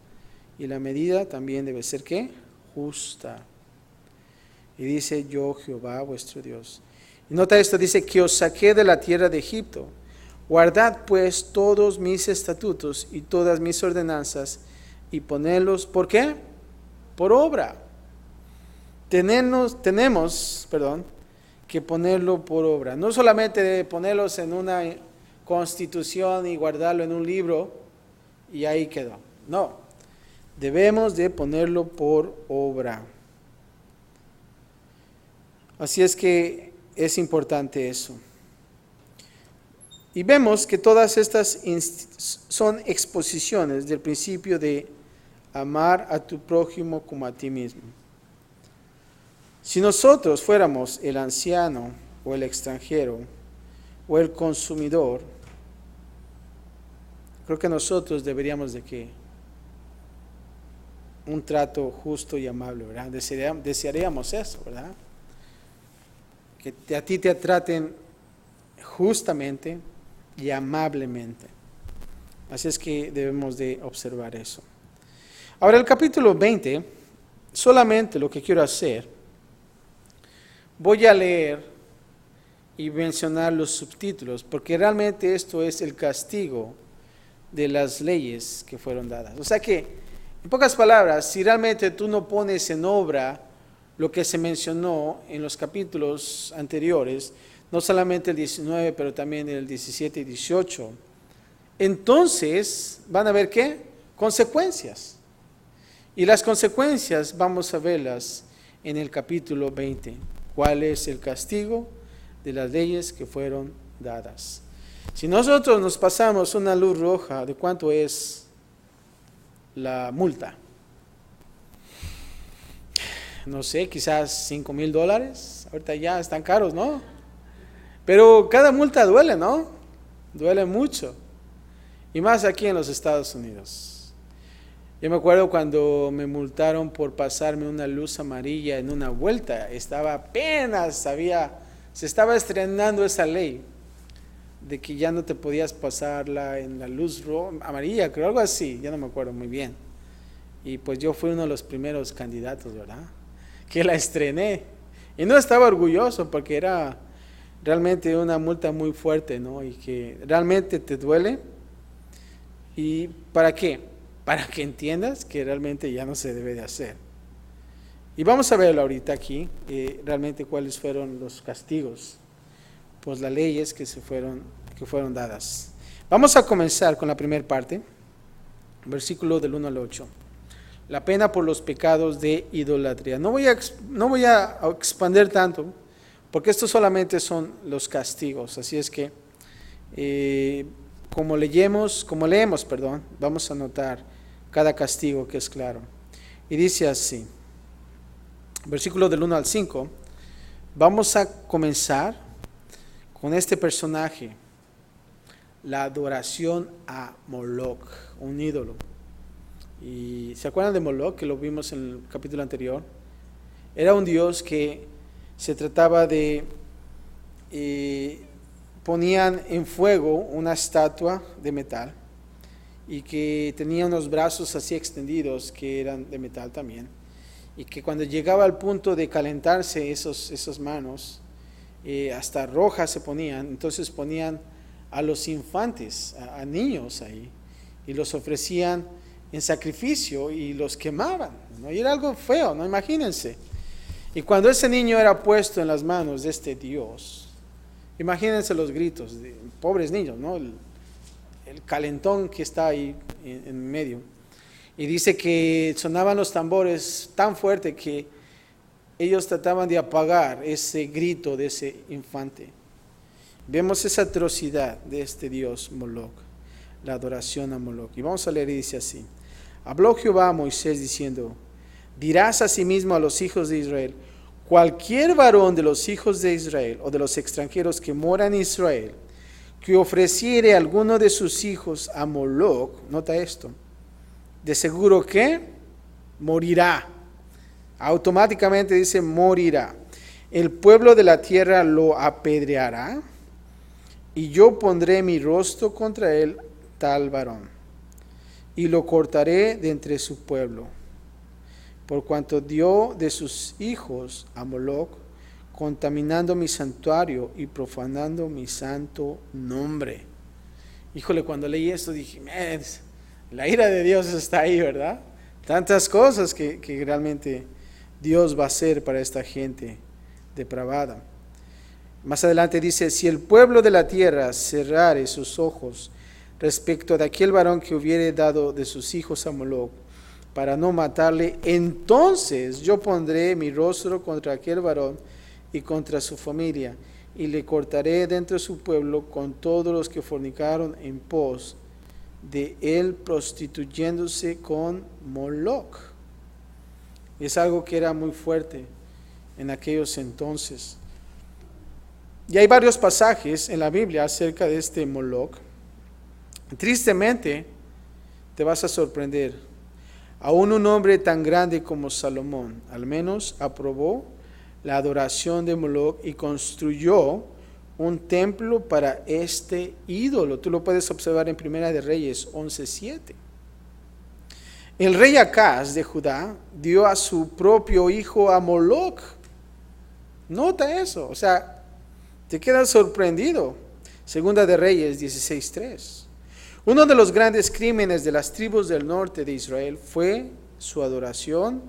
y la medida también debe ser, ¿qué? Justa. Y dice, yo Jehová vuestro Dios. Y nota esto, dice, que os saqué de la tierra de Egipto. Guardad pues todos mis estatutos y todas mis ordenanzas y ponedlos, ¿por qué? Por obra. Tenemos, que ponerlo por obra. No solamente de ponerlos en una constitución y guardarlo en un libro y ahí quedó. No, debemos de ponerlo por obra. Así es que es importante eso. Y vemos que todas estas son exposiciones del principio de amar a tu prójimo como a ti mismo. Si nosotros fuéramos el anciano o el extranjero o el consumidor, creo que nosotros deberíamos de que un trato justo y amable, ¿verdad? Desearíamos eso, ¿verdad? Que a ti te traten justamente y amablemente. Así es que debemos de observar eso. Ahora el capítulo 20, solamente lo que quiero hacer, voy a leer y mencionar los subtítulos, porque realmente esto es el castigo de las leyes que fueron dadas. O sea que, en pocas palabras, si realmente tú no pones en obra lo que se mencionó en los capítulos anteriores, no solamente el 19, pero también el 17 y 18, entonces van a haber ¿qué? Consecuencias. Y las consecuencias vamos a verlas en el capítulo 20. ¿Cuál es el castigo de las leyes que fueron dadas? Si nosotros nos pasamos una luz roja, ¿de cuánto es la multa? No sé, quizás $5,000. Ahorita ya están caros, ¿no? Pero cada multa duele, ¿no? Duele mucho. Y más aquí en los Estados Unidos. Yo me acuerdo cuando me multaron por pasarme una luz amarilla en una vuelta. Estaba apenas, se estaba estrenando esa ley de que ya no te podías pasarla en la luz amarilla, creo, algo así, ya no me acuerdo muy bien. Y pues yo fui uno de los primeros candidatos, ¿verdad? Que la estrené. Y no estaba orgulloso porque era realmente una multa muy fuerte, ¿no? Y que realmente te duele. ¿Y para qué? Para que entiendas que realmente ya no se debe de hacer. Y vamos a verlo ahorita aquí, realmente cuáles fueron los castigos, pues las leyes que fueron dadas. Vamos a comenzar con la primera parte, versículo del 1 al 8. La pena por los pecados de idolatría. No voy a expandir tanto, porque estos solamente son los castigos. Así es que, como leemos, vamos a notar cada castigo que es claro. Y dice así, versículo del 1 al 5, vamos a comenzar con este personaje, la adoración a Moloch, un ídolo. ¿Y se acuerdan de Moloch, que lo vimos en el capítulo anterior? Era un dios que se trataba de, ponían en fuego una estatua de metal y que tenía unos brazos así extendidos que eran de metal también, y que cuando llegaba al punto de calentarse esas manos, hasta rojas se ponían. Entonces ponían a los infantes, a niños ahí, y los ofrecían en sacrificio y los quemaban, ¿no? Y era algo feo, ¿no? Imagínense. Y cuando ese niño era puesto en las manos de este Dios, imagínense los gritos de pobres niños, ¿no? El calentón que está ahí en medio. Y dice que sonaban los tambores tan fuerte que ellos trataban de apagar ese grito de ese infante. Vemos esa atrocidad de este Dios Moloch, la adoración a Moloch. Y vamos a leer, y dice así: habló Jehová a Moisés diciendo, dirás asimismo a los hijos de Israel, cualquier varón de los hijos de Israel o de los extranjeros que moran en Israel, que ofreciere alguno de sus hijos a Moloch, nota esto, de seguro que morirá. Automáticamente dice morirá. El pueblo de la tierra lo apedreará, y yo pondré mi rostro contra él, tal varón, y lo cortaré de entre su pueblo, por cuanto dio de sus hijos a Moloch, contaminando mi santuario y profanando mi santo nombre. Híjole, cuando leí esto dije, la ira de Dios está ahí, ¿verdad? Tantas cosas que realmente Dios va a hacer para esta gente depravada. Más adelante dice, si el pueblo de la tierra cerrare sus ojos respecto de aquel varón que hubiere dado de sus hijos a Moloch, para no matarle, entonces yo pondré mi rostro contra aquel varón y contra su familia, y le cortaré dentro de su pueblo con todos los que fornicaron en pos de él, prostituyéndose con Moloch. Es algo que era muy fuerte en aquellos entonces. Y hay varios pasajes en la Biblia acerca de este Moloch. Tristemente, te vas a sorprender. Aún un hombre tan grande como Salomón, al menos aprobó la adoración de Moloch y construyó un templo para este ídolo. Tú lo puedes observar en Primera de Reyes 11:7. El rey Acaz de Judá dio a su propio hijo a Moloch. Nota eso, o sea, te quedas sorprendido. Segunda de Reyes 16:3. Uno de los grandes crímenes de las tribus del norte de Israel fue su adoración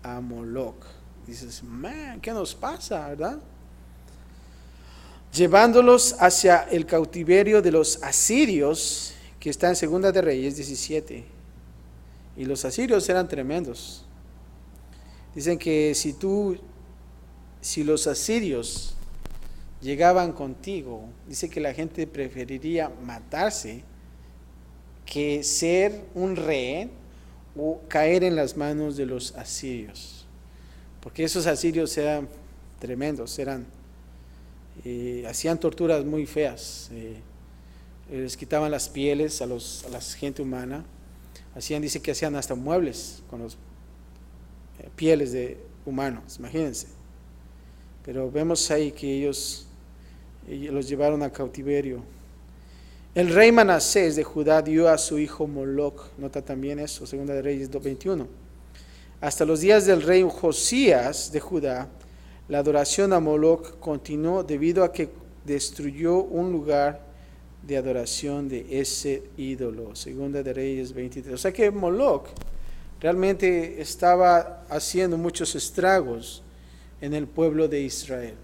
a Moloch. Dices, ¿qué nos pasa, verdad? Llevándolos hacia el cautiverio de los asirios, que está en Segunda de Reyes 17. Y los asirios eran tremendos. Dicen que si los asirios llegaban contigo, dice que la gente preferiría matarse que ser un rehén o caer en las manos de los asirios, porque esos asirios eran tremendos, hacían torturas muy feas, les quitaban las pieles a la gente humana, dice que hacían hasta muebles con las pieles de humanos, imagínense. Pero vemos ahí que ellos los llevaron a cautiverio. El rey Manasés de Judá dio a su hijo Moloch, nota también eso, Segunda de Reyes 2:21. Hasta los días del rey Josías de Judá, la adoración a Moloch continuó debido a que destruyó un lugar de adoración de ese ídolo. Segunda de Reyes 23. O sea que Moloch realmente estaba haciendo muchos estragos en el pueblo de Israel.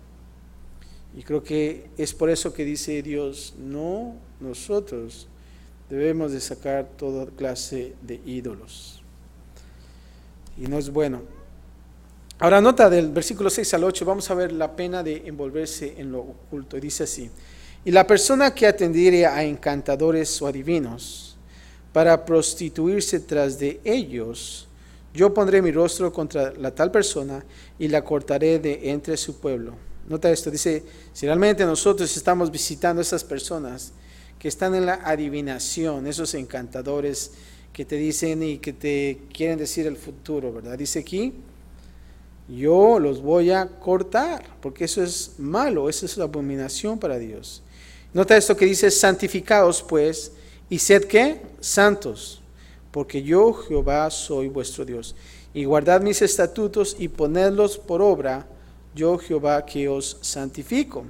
Y creo que es por eso que dice Dios, no, nosotros debemos de sacar toda clase de ídolos. Y no es bueno. Ahora nota del versículo 6 al 8, vamos a ver la pena de envolverse en lo oculto. Y dice así, y la persona que atendiere a encantadores o adivinos, para prostituirse tras de ellos, yo pondré mi rostro contra la tal persona y la cortaré de entre su pueblo. Nota esto, dice, si realmente nosotros estamos visitando a esas personas que están en la adivinación, esos encantadores que te dicen y que te quieren decir el futuro, ¿verdad? Dice aquí, yo los voy a cortar, porque eso es malo, eso es una abominación para Dios. Nota esto que dice, santificaos pues, y sed ¿qué? Santos, porque yo Jehová soy vuestro Dios. Y guardad mis estatutos y ponedlos por obra, yo Jehová que os santifico.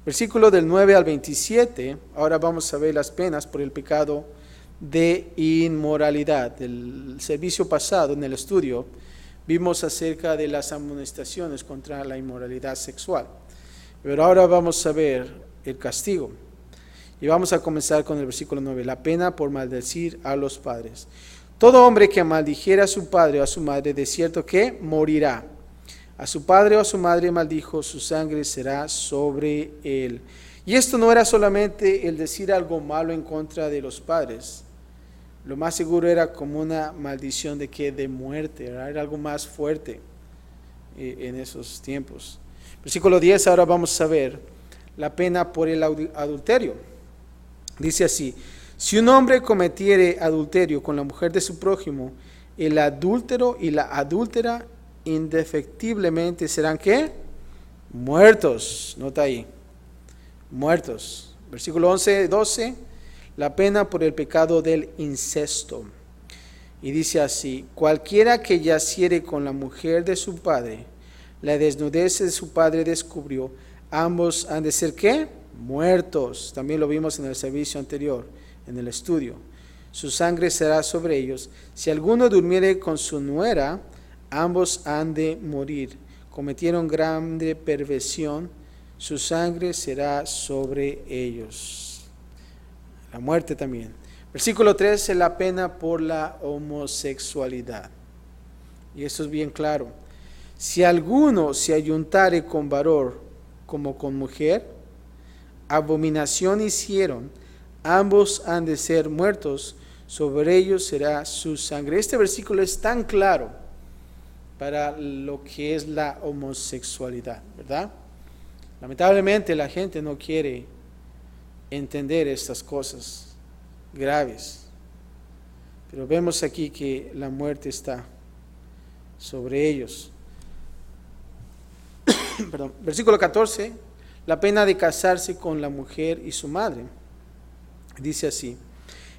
Versículo del 9 al 27, ahora vamos a ver las penas por el pecado de inmoralidad. Del servicio pasado en el estudio vimos acerca de las amonestaciones contra la inmoralidad sexual. Pero ahora vamos a ver el castigo. Y vamos a comenzar con el versículo 9. La pena por maldecir a los padres. Todo hombre que maldijera a su padre o a su madre, de cierto que morirá. A su padre o a su madre maldijo, su sangre será sobre él. Y esto no era solamente el decir algo malo en contra de los padres. Lo más seguro era como una maldición de que de muerte, ¿verdad? Era algo más fuerte en esos tiempos. Versículo 10, ahora vamos a ver la pena por el adulterio. Dice así, si un hombre cometiere adulterio con la mujer de su prójimo, el adúltero y la adúltera indefectiblemente serán ¿qué? Muertos. Nota ahí, muertos. Versículo 11, 12, la pena por el pecado del incesto. Y dice así, cualquiera que yaciere con la mujer de su padre, la desnudez de su padre descubrió, ambos han de ser ¿qué? Muertos. También lo vimos en el servicio anterior, en el estudio. Su sangre será sobre ellos. Si alguno durmiere con su nuera, ambos han de morir. Cometieron grande perversión, su sangre será sobre ellos. La muerte también. Versículo 13, la pena por la homosexualidad. Y esto es bien claro. Si alguno se ayuntare con varón como con mujer, abominación hicieron, ambos han de ser muertos, sobre ellos será su sangre. Este versículo es tan claro para lo que es la homosexualidad, ¿verdad? Lamentablemente la gente no quiere entender estas cosas graves, pero vemos aquí que la muerte está sobre ellos. Perdón. Versículo 14, la pena de casarse con la mujer y su madre. Dice así,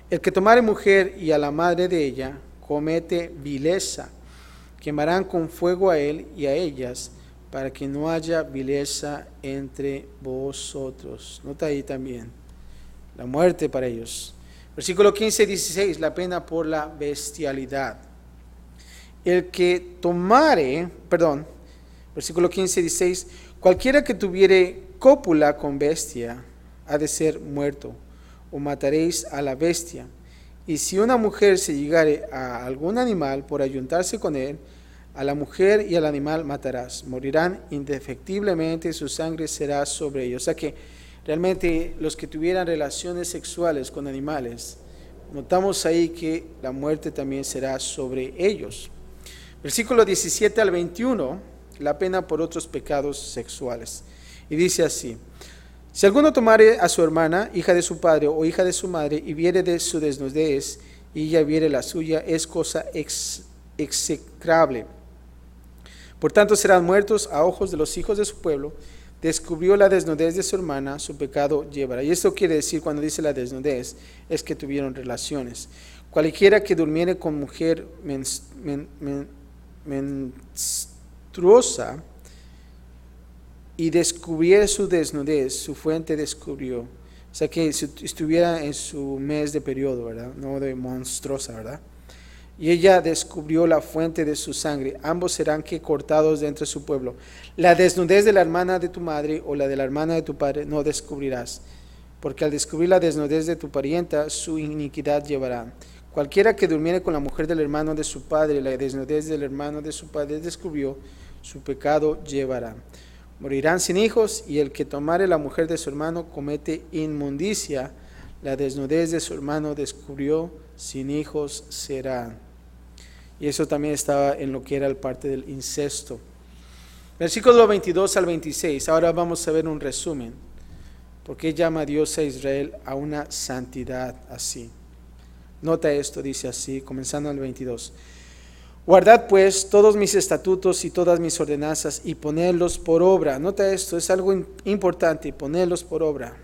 el que tomare mujer y a la madre de ella comete vileza, quemarán con fuego a él y a ellas, para que no haya vileza entre vosotros. Nota ahí también, la muerte para ellos. Versículo 15 y 16, la pena por la bestialidad. El que tomare, versículo 15 y 16, cualquiera que tuviere cópula con bestia, ha de ser muerto, o mataréis a la bestia. Y si una mujer se llegare a algún animal por ayuntarse con él, a la mujer y al animal matarás. Morirán indefectiblemente, su sangre será sobre ellos. O sea que realmente los que tuvieran relaciones sexuales con animales, notamos ahí que la muerte también será sobre ellos. Versículo 17 al 21, la pena por otros pecados sexuales. Y dice así, si alguno tomare a su hermana, hija de su padre o hija de su madre, y viere de su desnudez, y ella viere la suya, es cosa execrable. Por tanto serán muertos a ojos de los hijos de su pueblo. Descubrió la desnudez de su hermana, su pecado llevará. Y esto quiere decir, cuando dice la desnudez, es que tuvieron relaciones. Cualquiera que durmiere con mujer menstruosa y descubriera su desnudez, su fuente descubrió. O sea que si estuviera en su mes de periodo, ¿verdad? No de monstruosa, ¿verdad? Y ella descubrió la fuente de su sangre. Ambos serán que cortados de entre su pueblo. La desnudez de la hermana de tu madre o la de la hermana de tu padre no descubrirás, porque al descubrir la desnudez de tu parienta, su iniquidad llevarán. Cualquiera que durmiere con la mujer del hermano de su padre, la desnudez del hermano de su padre descubrió, su pecado llevará. Morirán sin hijos, y el que tomare la mujer de su hermano comete inmundicia, la desnudez de su hermano descubrió, sin hijos serán. Y eso también estaba en lo que era el parte del incesto. Versículo 22 al 26. Ahora vamos a ver un resumen. ¿Por qué llama Dios a Israel a una santidad así? Nota esto, dice así, comenzando al 22. Guardad pues todos mis estatutos y todas mis ordenanzas y ponedlos por obra. Nota esto, es algo importante, ponedlos por obra.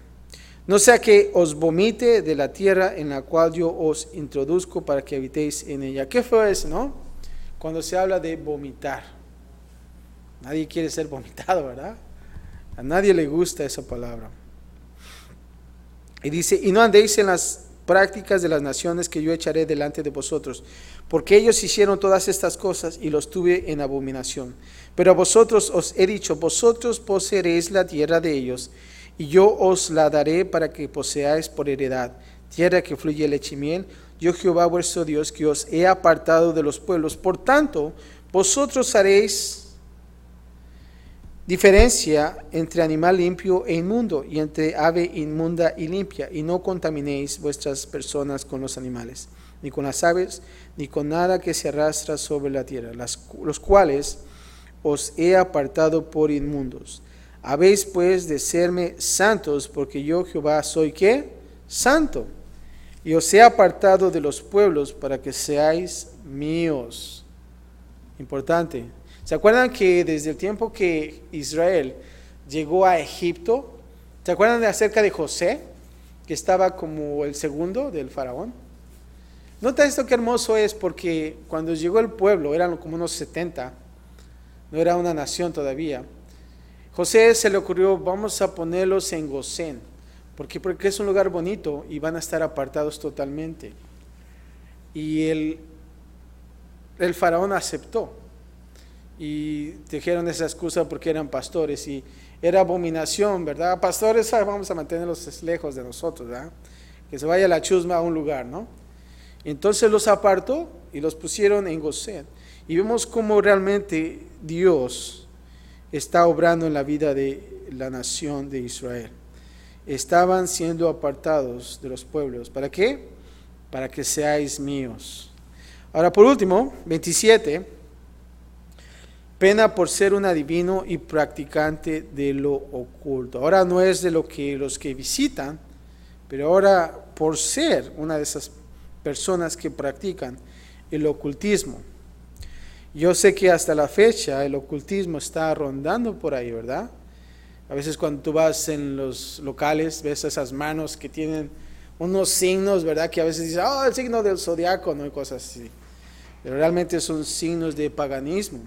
No sea que os vomite de la tierra en la cual yo os introduzco para que habitéis en ella. ¿Qué fue eso, no? Cuando se habla de vomitar. Nadie quiere ser vomitado, ¿verdad? A nadie le gusta esa palabra. Y dice, y no andéis en las prácticas de las naciones que yo echaré delante de vosotros, porque ellos hicieron todas estas cosas y los tuve en abominación. Pero a vosotros os he dicho, vosotros poseeréis la tierra de ellos, y yo os la daré para que poseáis por heredad, tierra que fluye leche y miel. Yo Jehová vuestro Dios, que os he apartado de los pueblos. Por tanto, vosotros haréis diferencia entre animal limpio e inmundo, y entre ave inmunda y limpia, y no contaminéis vuestras personas con los animales, ni con las aves, ni con nada que se arrastra sobre la tierra, los cuales os he apartado por inmundos. Habéis pues de serme santos, porque yo Jehová soy ¿qué? Santo, y os he apartado de los pueblos para que seáis míos. Importante. ¿Se acuerdan que desde el tiempo que Israel llegó a Egipto, ¿se acuerdan acerca de José, que estaba como el segundo del faraón? Nota esto qué hermoso es, porque cuando llegó el pueblo, eran como unos 70, no era una nación todavía. José se le ocurrió, vamos a ponerlos en Gosén, porque es un lugar bonito y van a estar apartados totalmente. Y el faraón aceptó. Y dijeron esa excusa porque eran pastores y era abominación, ¿verdad? Pastores, vamos a mantenerlos lejos de nosotros, ¿verdad? Que se vaya la chusma a un lugar, ¿no? Entonces los apartó y los pusieron en Gosén. Y vemos cómo realmente Dios está obrando en la vida de la nación de Israel. Estaban siendo apartados de los pueblos. ¿Para qué? Para que seáis míos. Ahora por último, 27. Pena por ser un adivino y practicante de lo oculto. Ahora no es de lo que los que visitan, pero ahora por ser una de esas personas que practican el ocultismo. Yo sé que hasta la fecha el ocultismo está rondando por ahí, ¿verdad? A veces cuando tú vas en los locales ves esas manos que tienen unos signos, ¿verdad? Que a veces dices, el signo del zodiaco, ¿no? Y cosas así. Pero realmente son signos de paganismo.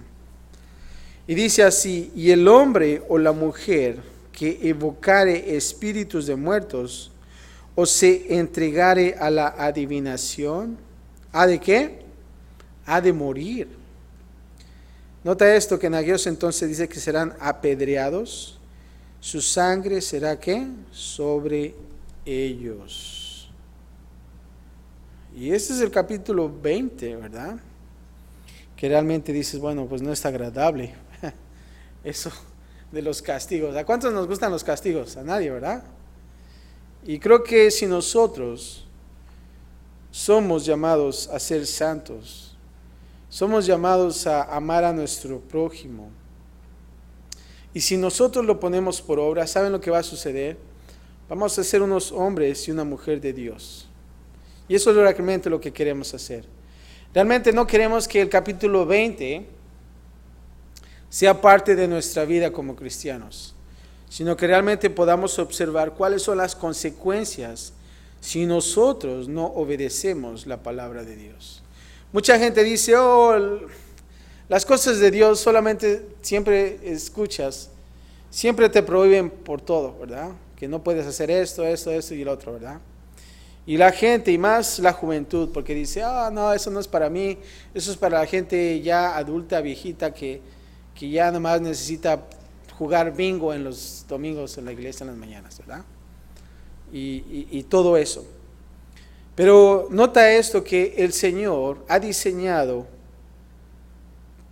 Y dice así, y el hombre o la mujer que evocare espíritus de muertos o se entregare a la adivinación, ¿ha de qué? Ha de morir. Nota esto que en aquellos entonces dice que serán apedreados, su sangre será ¿qué? Sobre ellos. Y este es el capítulo 20, ¿verdad? Que realmente dices, bueno, pues no está agradable. Eso de los castigos. ¿A cuántos nos gustan los castigos? A nadie, ¿verdad? Y creo que si nosotros somos llamados a ser santos, somos llamados a amar a nuestro prójimo, y si nosotros lo ponemos por obra, ¿saben lo que va a suceder? Vamos a ser unos hombres y una mujer de Dios. Y eso es realmente lo que queremos hacer. Realmente no queremos que el capítulo 20 sea parte de nuestra vida como cristianos, sino que realmente podamos observar cuáles son las consecuencias si nosotros no obedecemos la palabra de Dios. Mucha gente dice, las cosas de Dios solamente siempre escuchas, siempre te prohíben por todo, ¿verdad? Que no puedes hacer esto y lo otro, ¿verdad? Y la gente, y más la juventud, porque dice, no, eso no es para mí, eso es para la gente ya adulta, viejita, que ya nada más necesita jugar bingo en los domingos en la iglesia en las mañanas, ¿verdad? Y todo eso. Pero nota esto, que el Señor ha diseñado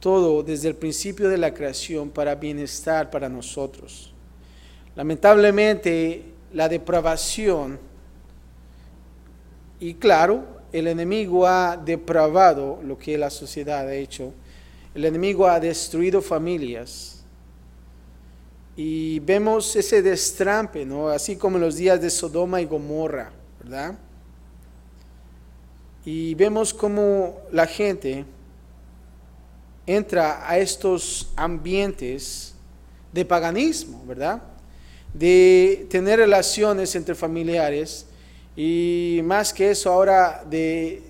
todo desde el principio de la creación para bienestar para nosotros. Lamentablemente, la depravación Y claro, el enemigo ha depravado lo que la sociedad ha hecho. El enemigo ha destruido familias. Y vemos ese destrampe, ¿no? Así como en los días de Sodoma y Gomorra, ¿verdad? Y vemos cómo la gente entra a estos ambientes de paganismo, ¿verdad? De tener relaciones entre familiares y más que eso ahora de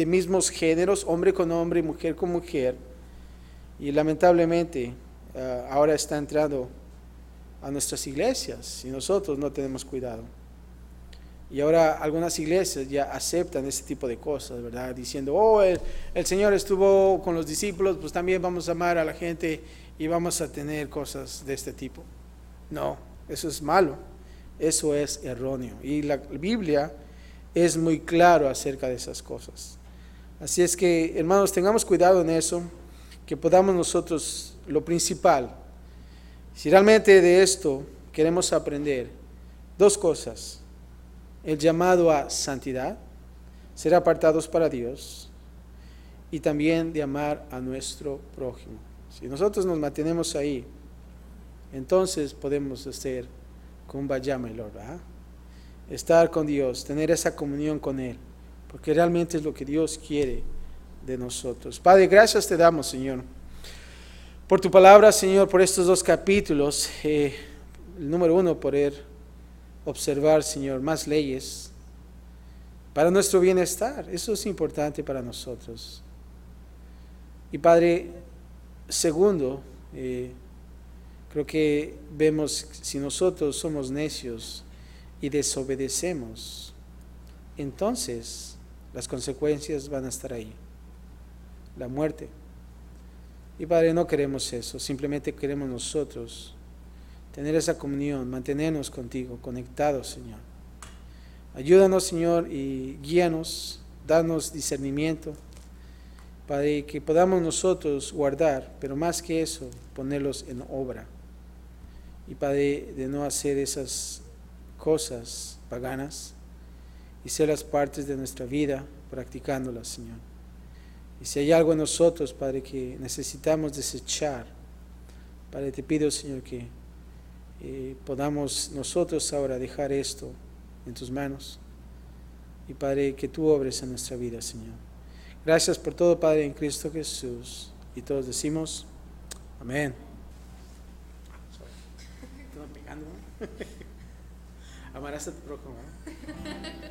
mismos géneros, hombre con hombre, mujer con mujer. Y lamentablemente ahora está entrando a nuestras iglesias y nosotros no tenemos cuidado. Y ahora algunas iglesias ya aceptan ese tipo de cosas, ¿verdad? Diciendo, oh, el Señor estuvo con los discípulos, pues también vamos a amar a la gente y vamos a tener cosas de este tipo. No, eso es malo, eso es erróneo. Y la Biblia es muy claro acerca de esas cosas. Así es que, hermanos, tengamos cuidado en eso, que podamos nosotros, lo principal, si realmente de esto queremos aprender, dos cosas: el llamado a santidad, ser apartados para Dios, y también de amar a nuestro prójimo. Si nosotros nos mantenemos ahí, entonces podemos hacer con Lord, ¿verdad? Estar con Dios, tener esa comunión con Él, porque realmente es lo que Dios quiere de nosotros. Padre, gracias te damos, Señor, por tu palabra, Señor, por estos dos capítulos. El número 1, poder observar, Señor, más leyes para nuestro bienestar. Eso es importante para nosotros. Y Padre, segundo, creo que vemos, si nosotros somos necios y desobedecemos, entonces las consecuencias van a estar ahí, la muerte. Y Padre, no queremos eso, simplemente queremos nosotros tener esa comunión, mantenernos contigo, conectados, Señor. Ayúdanos, Señor, y guíanos, danos discernimiento, Padre, que podamos nosotros guardar, pero más que eso, ponerlos en obra. Y Padre, de no hacer esas cosas paganas y ser las partes de nuestra vida practicándolas, Señor. Y si hay algo en nosotros, Padre, que necesitamos desechar, Padre, te pido, Señor, que podamos nosotros ahora dejar esto en tus manos. Y Padre, que tú obres en nuestra vida, Señor. Gracias por todo, Padre, en Cristo Jesús. Y todos decimos, amén. Amarás a tu prójimo, ¿eh?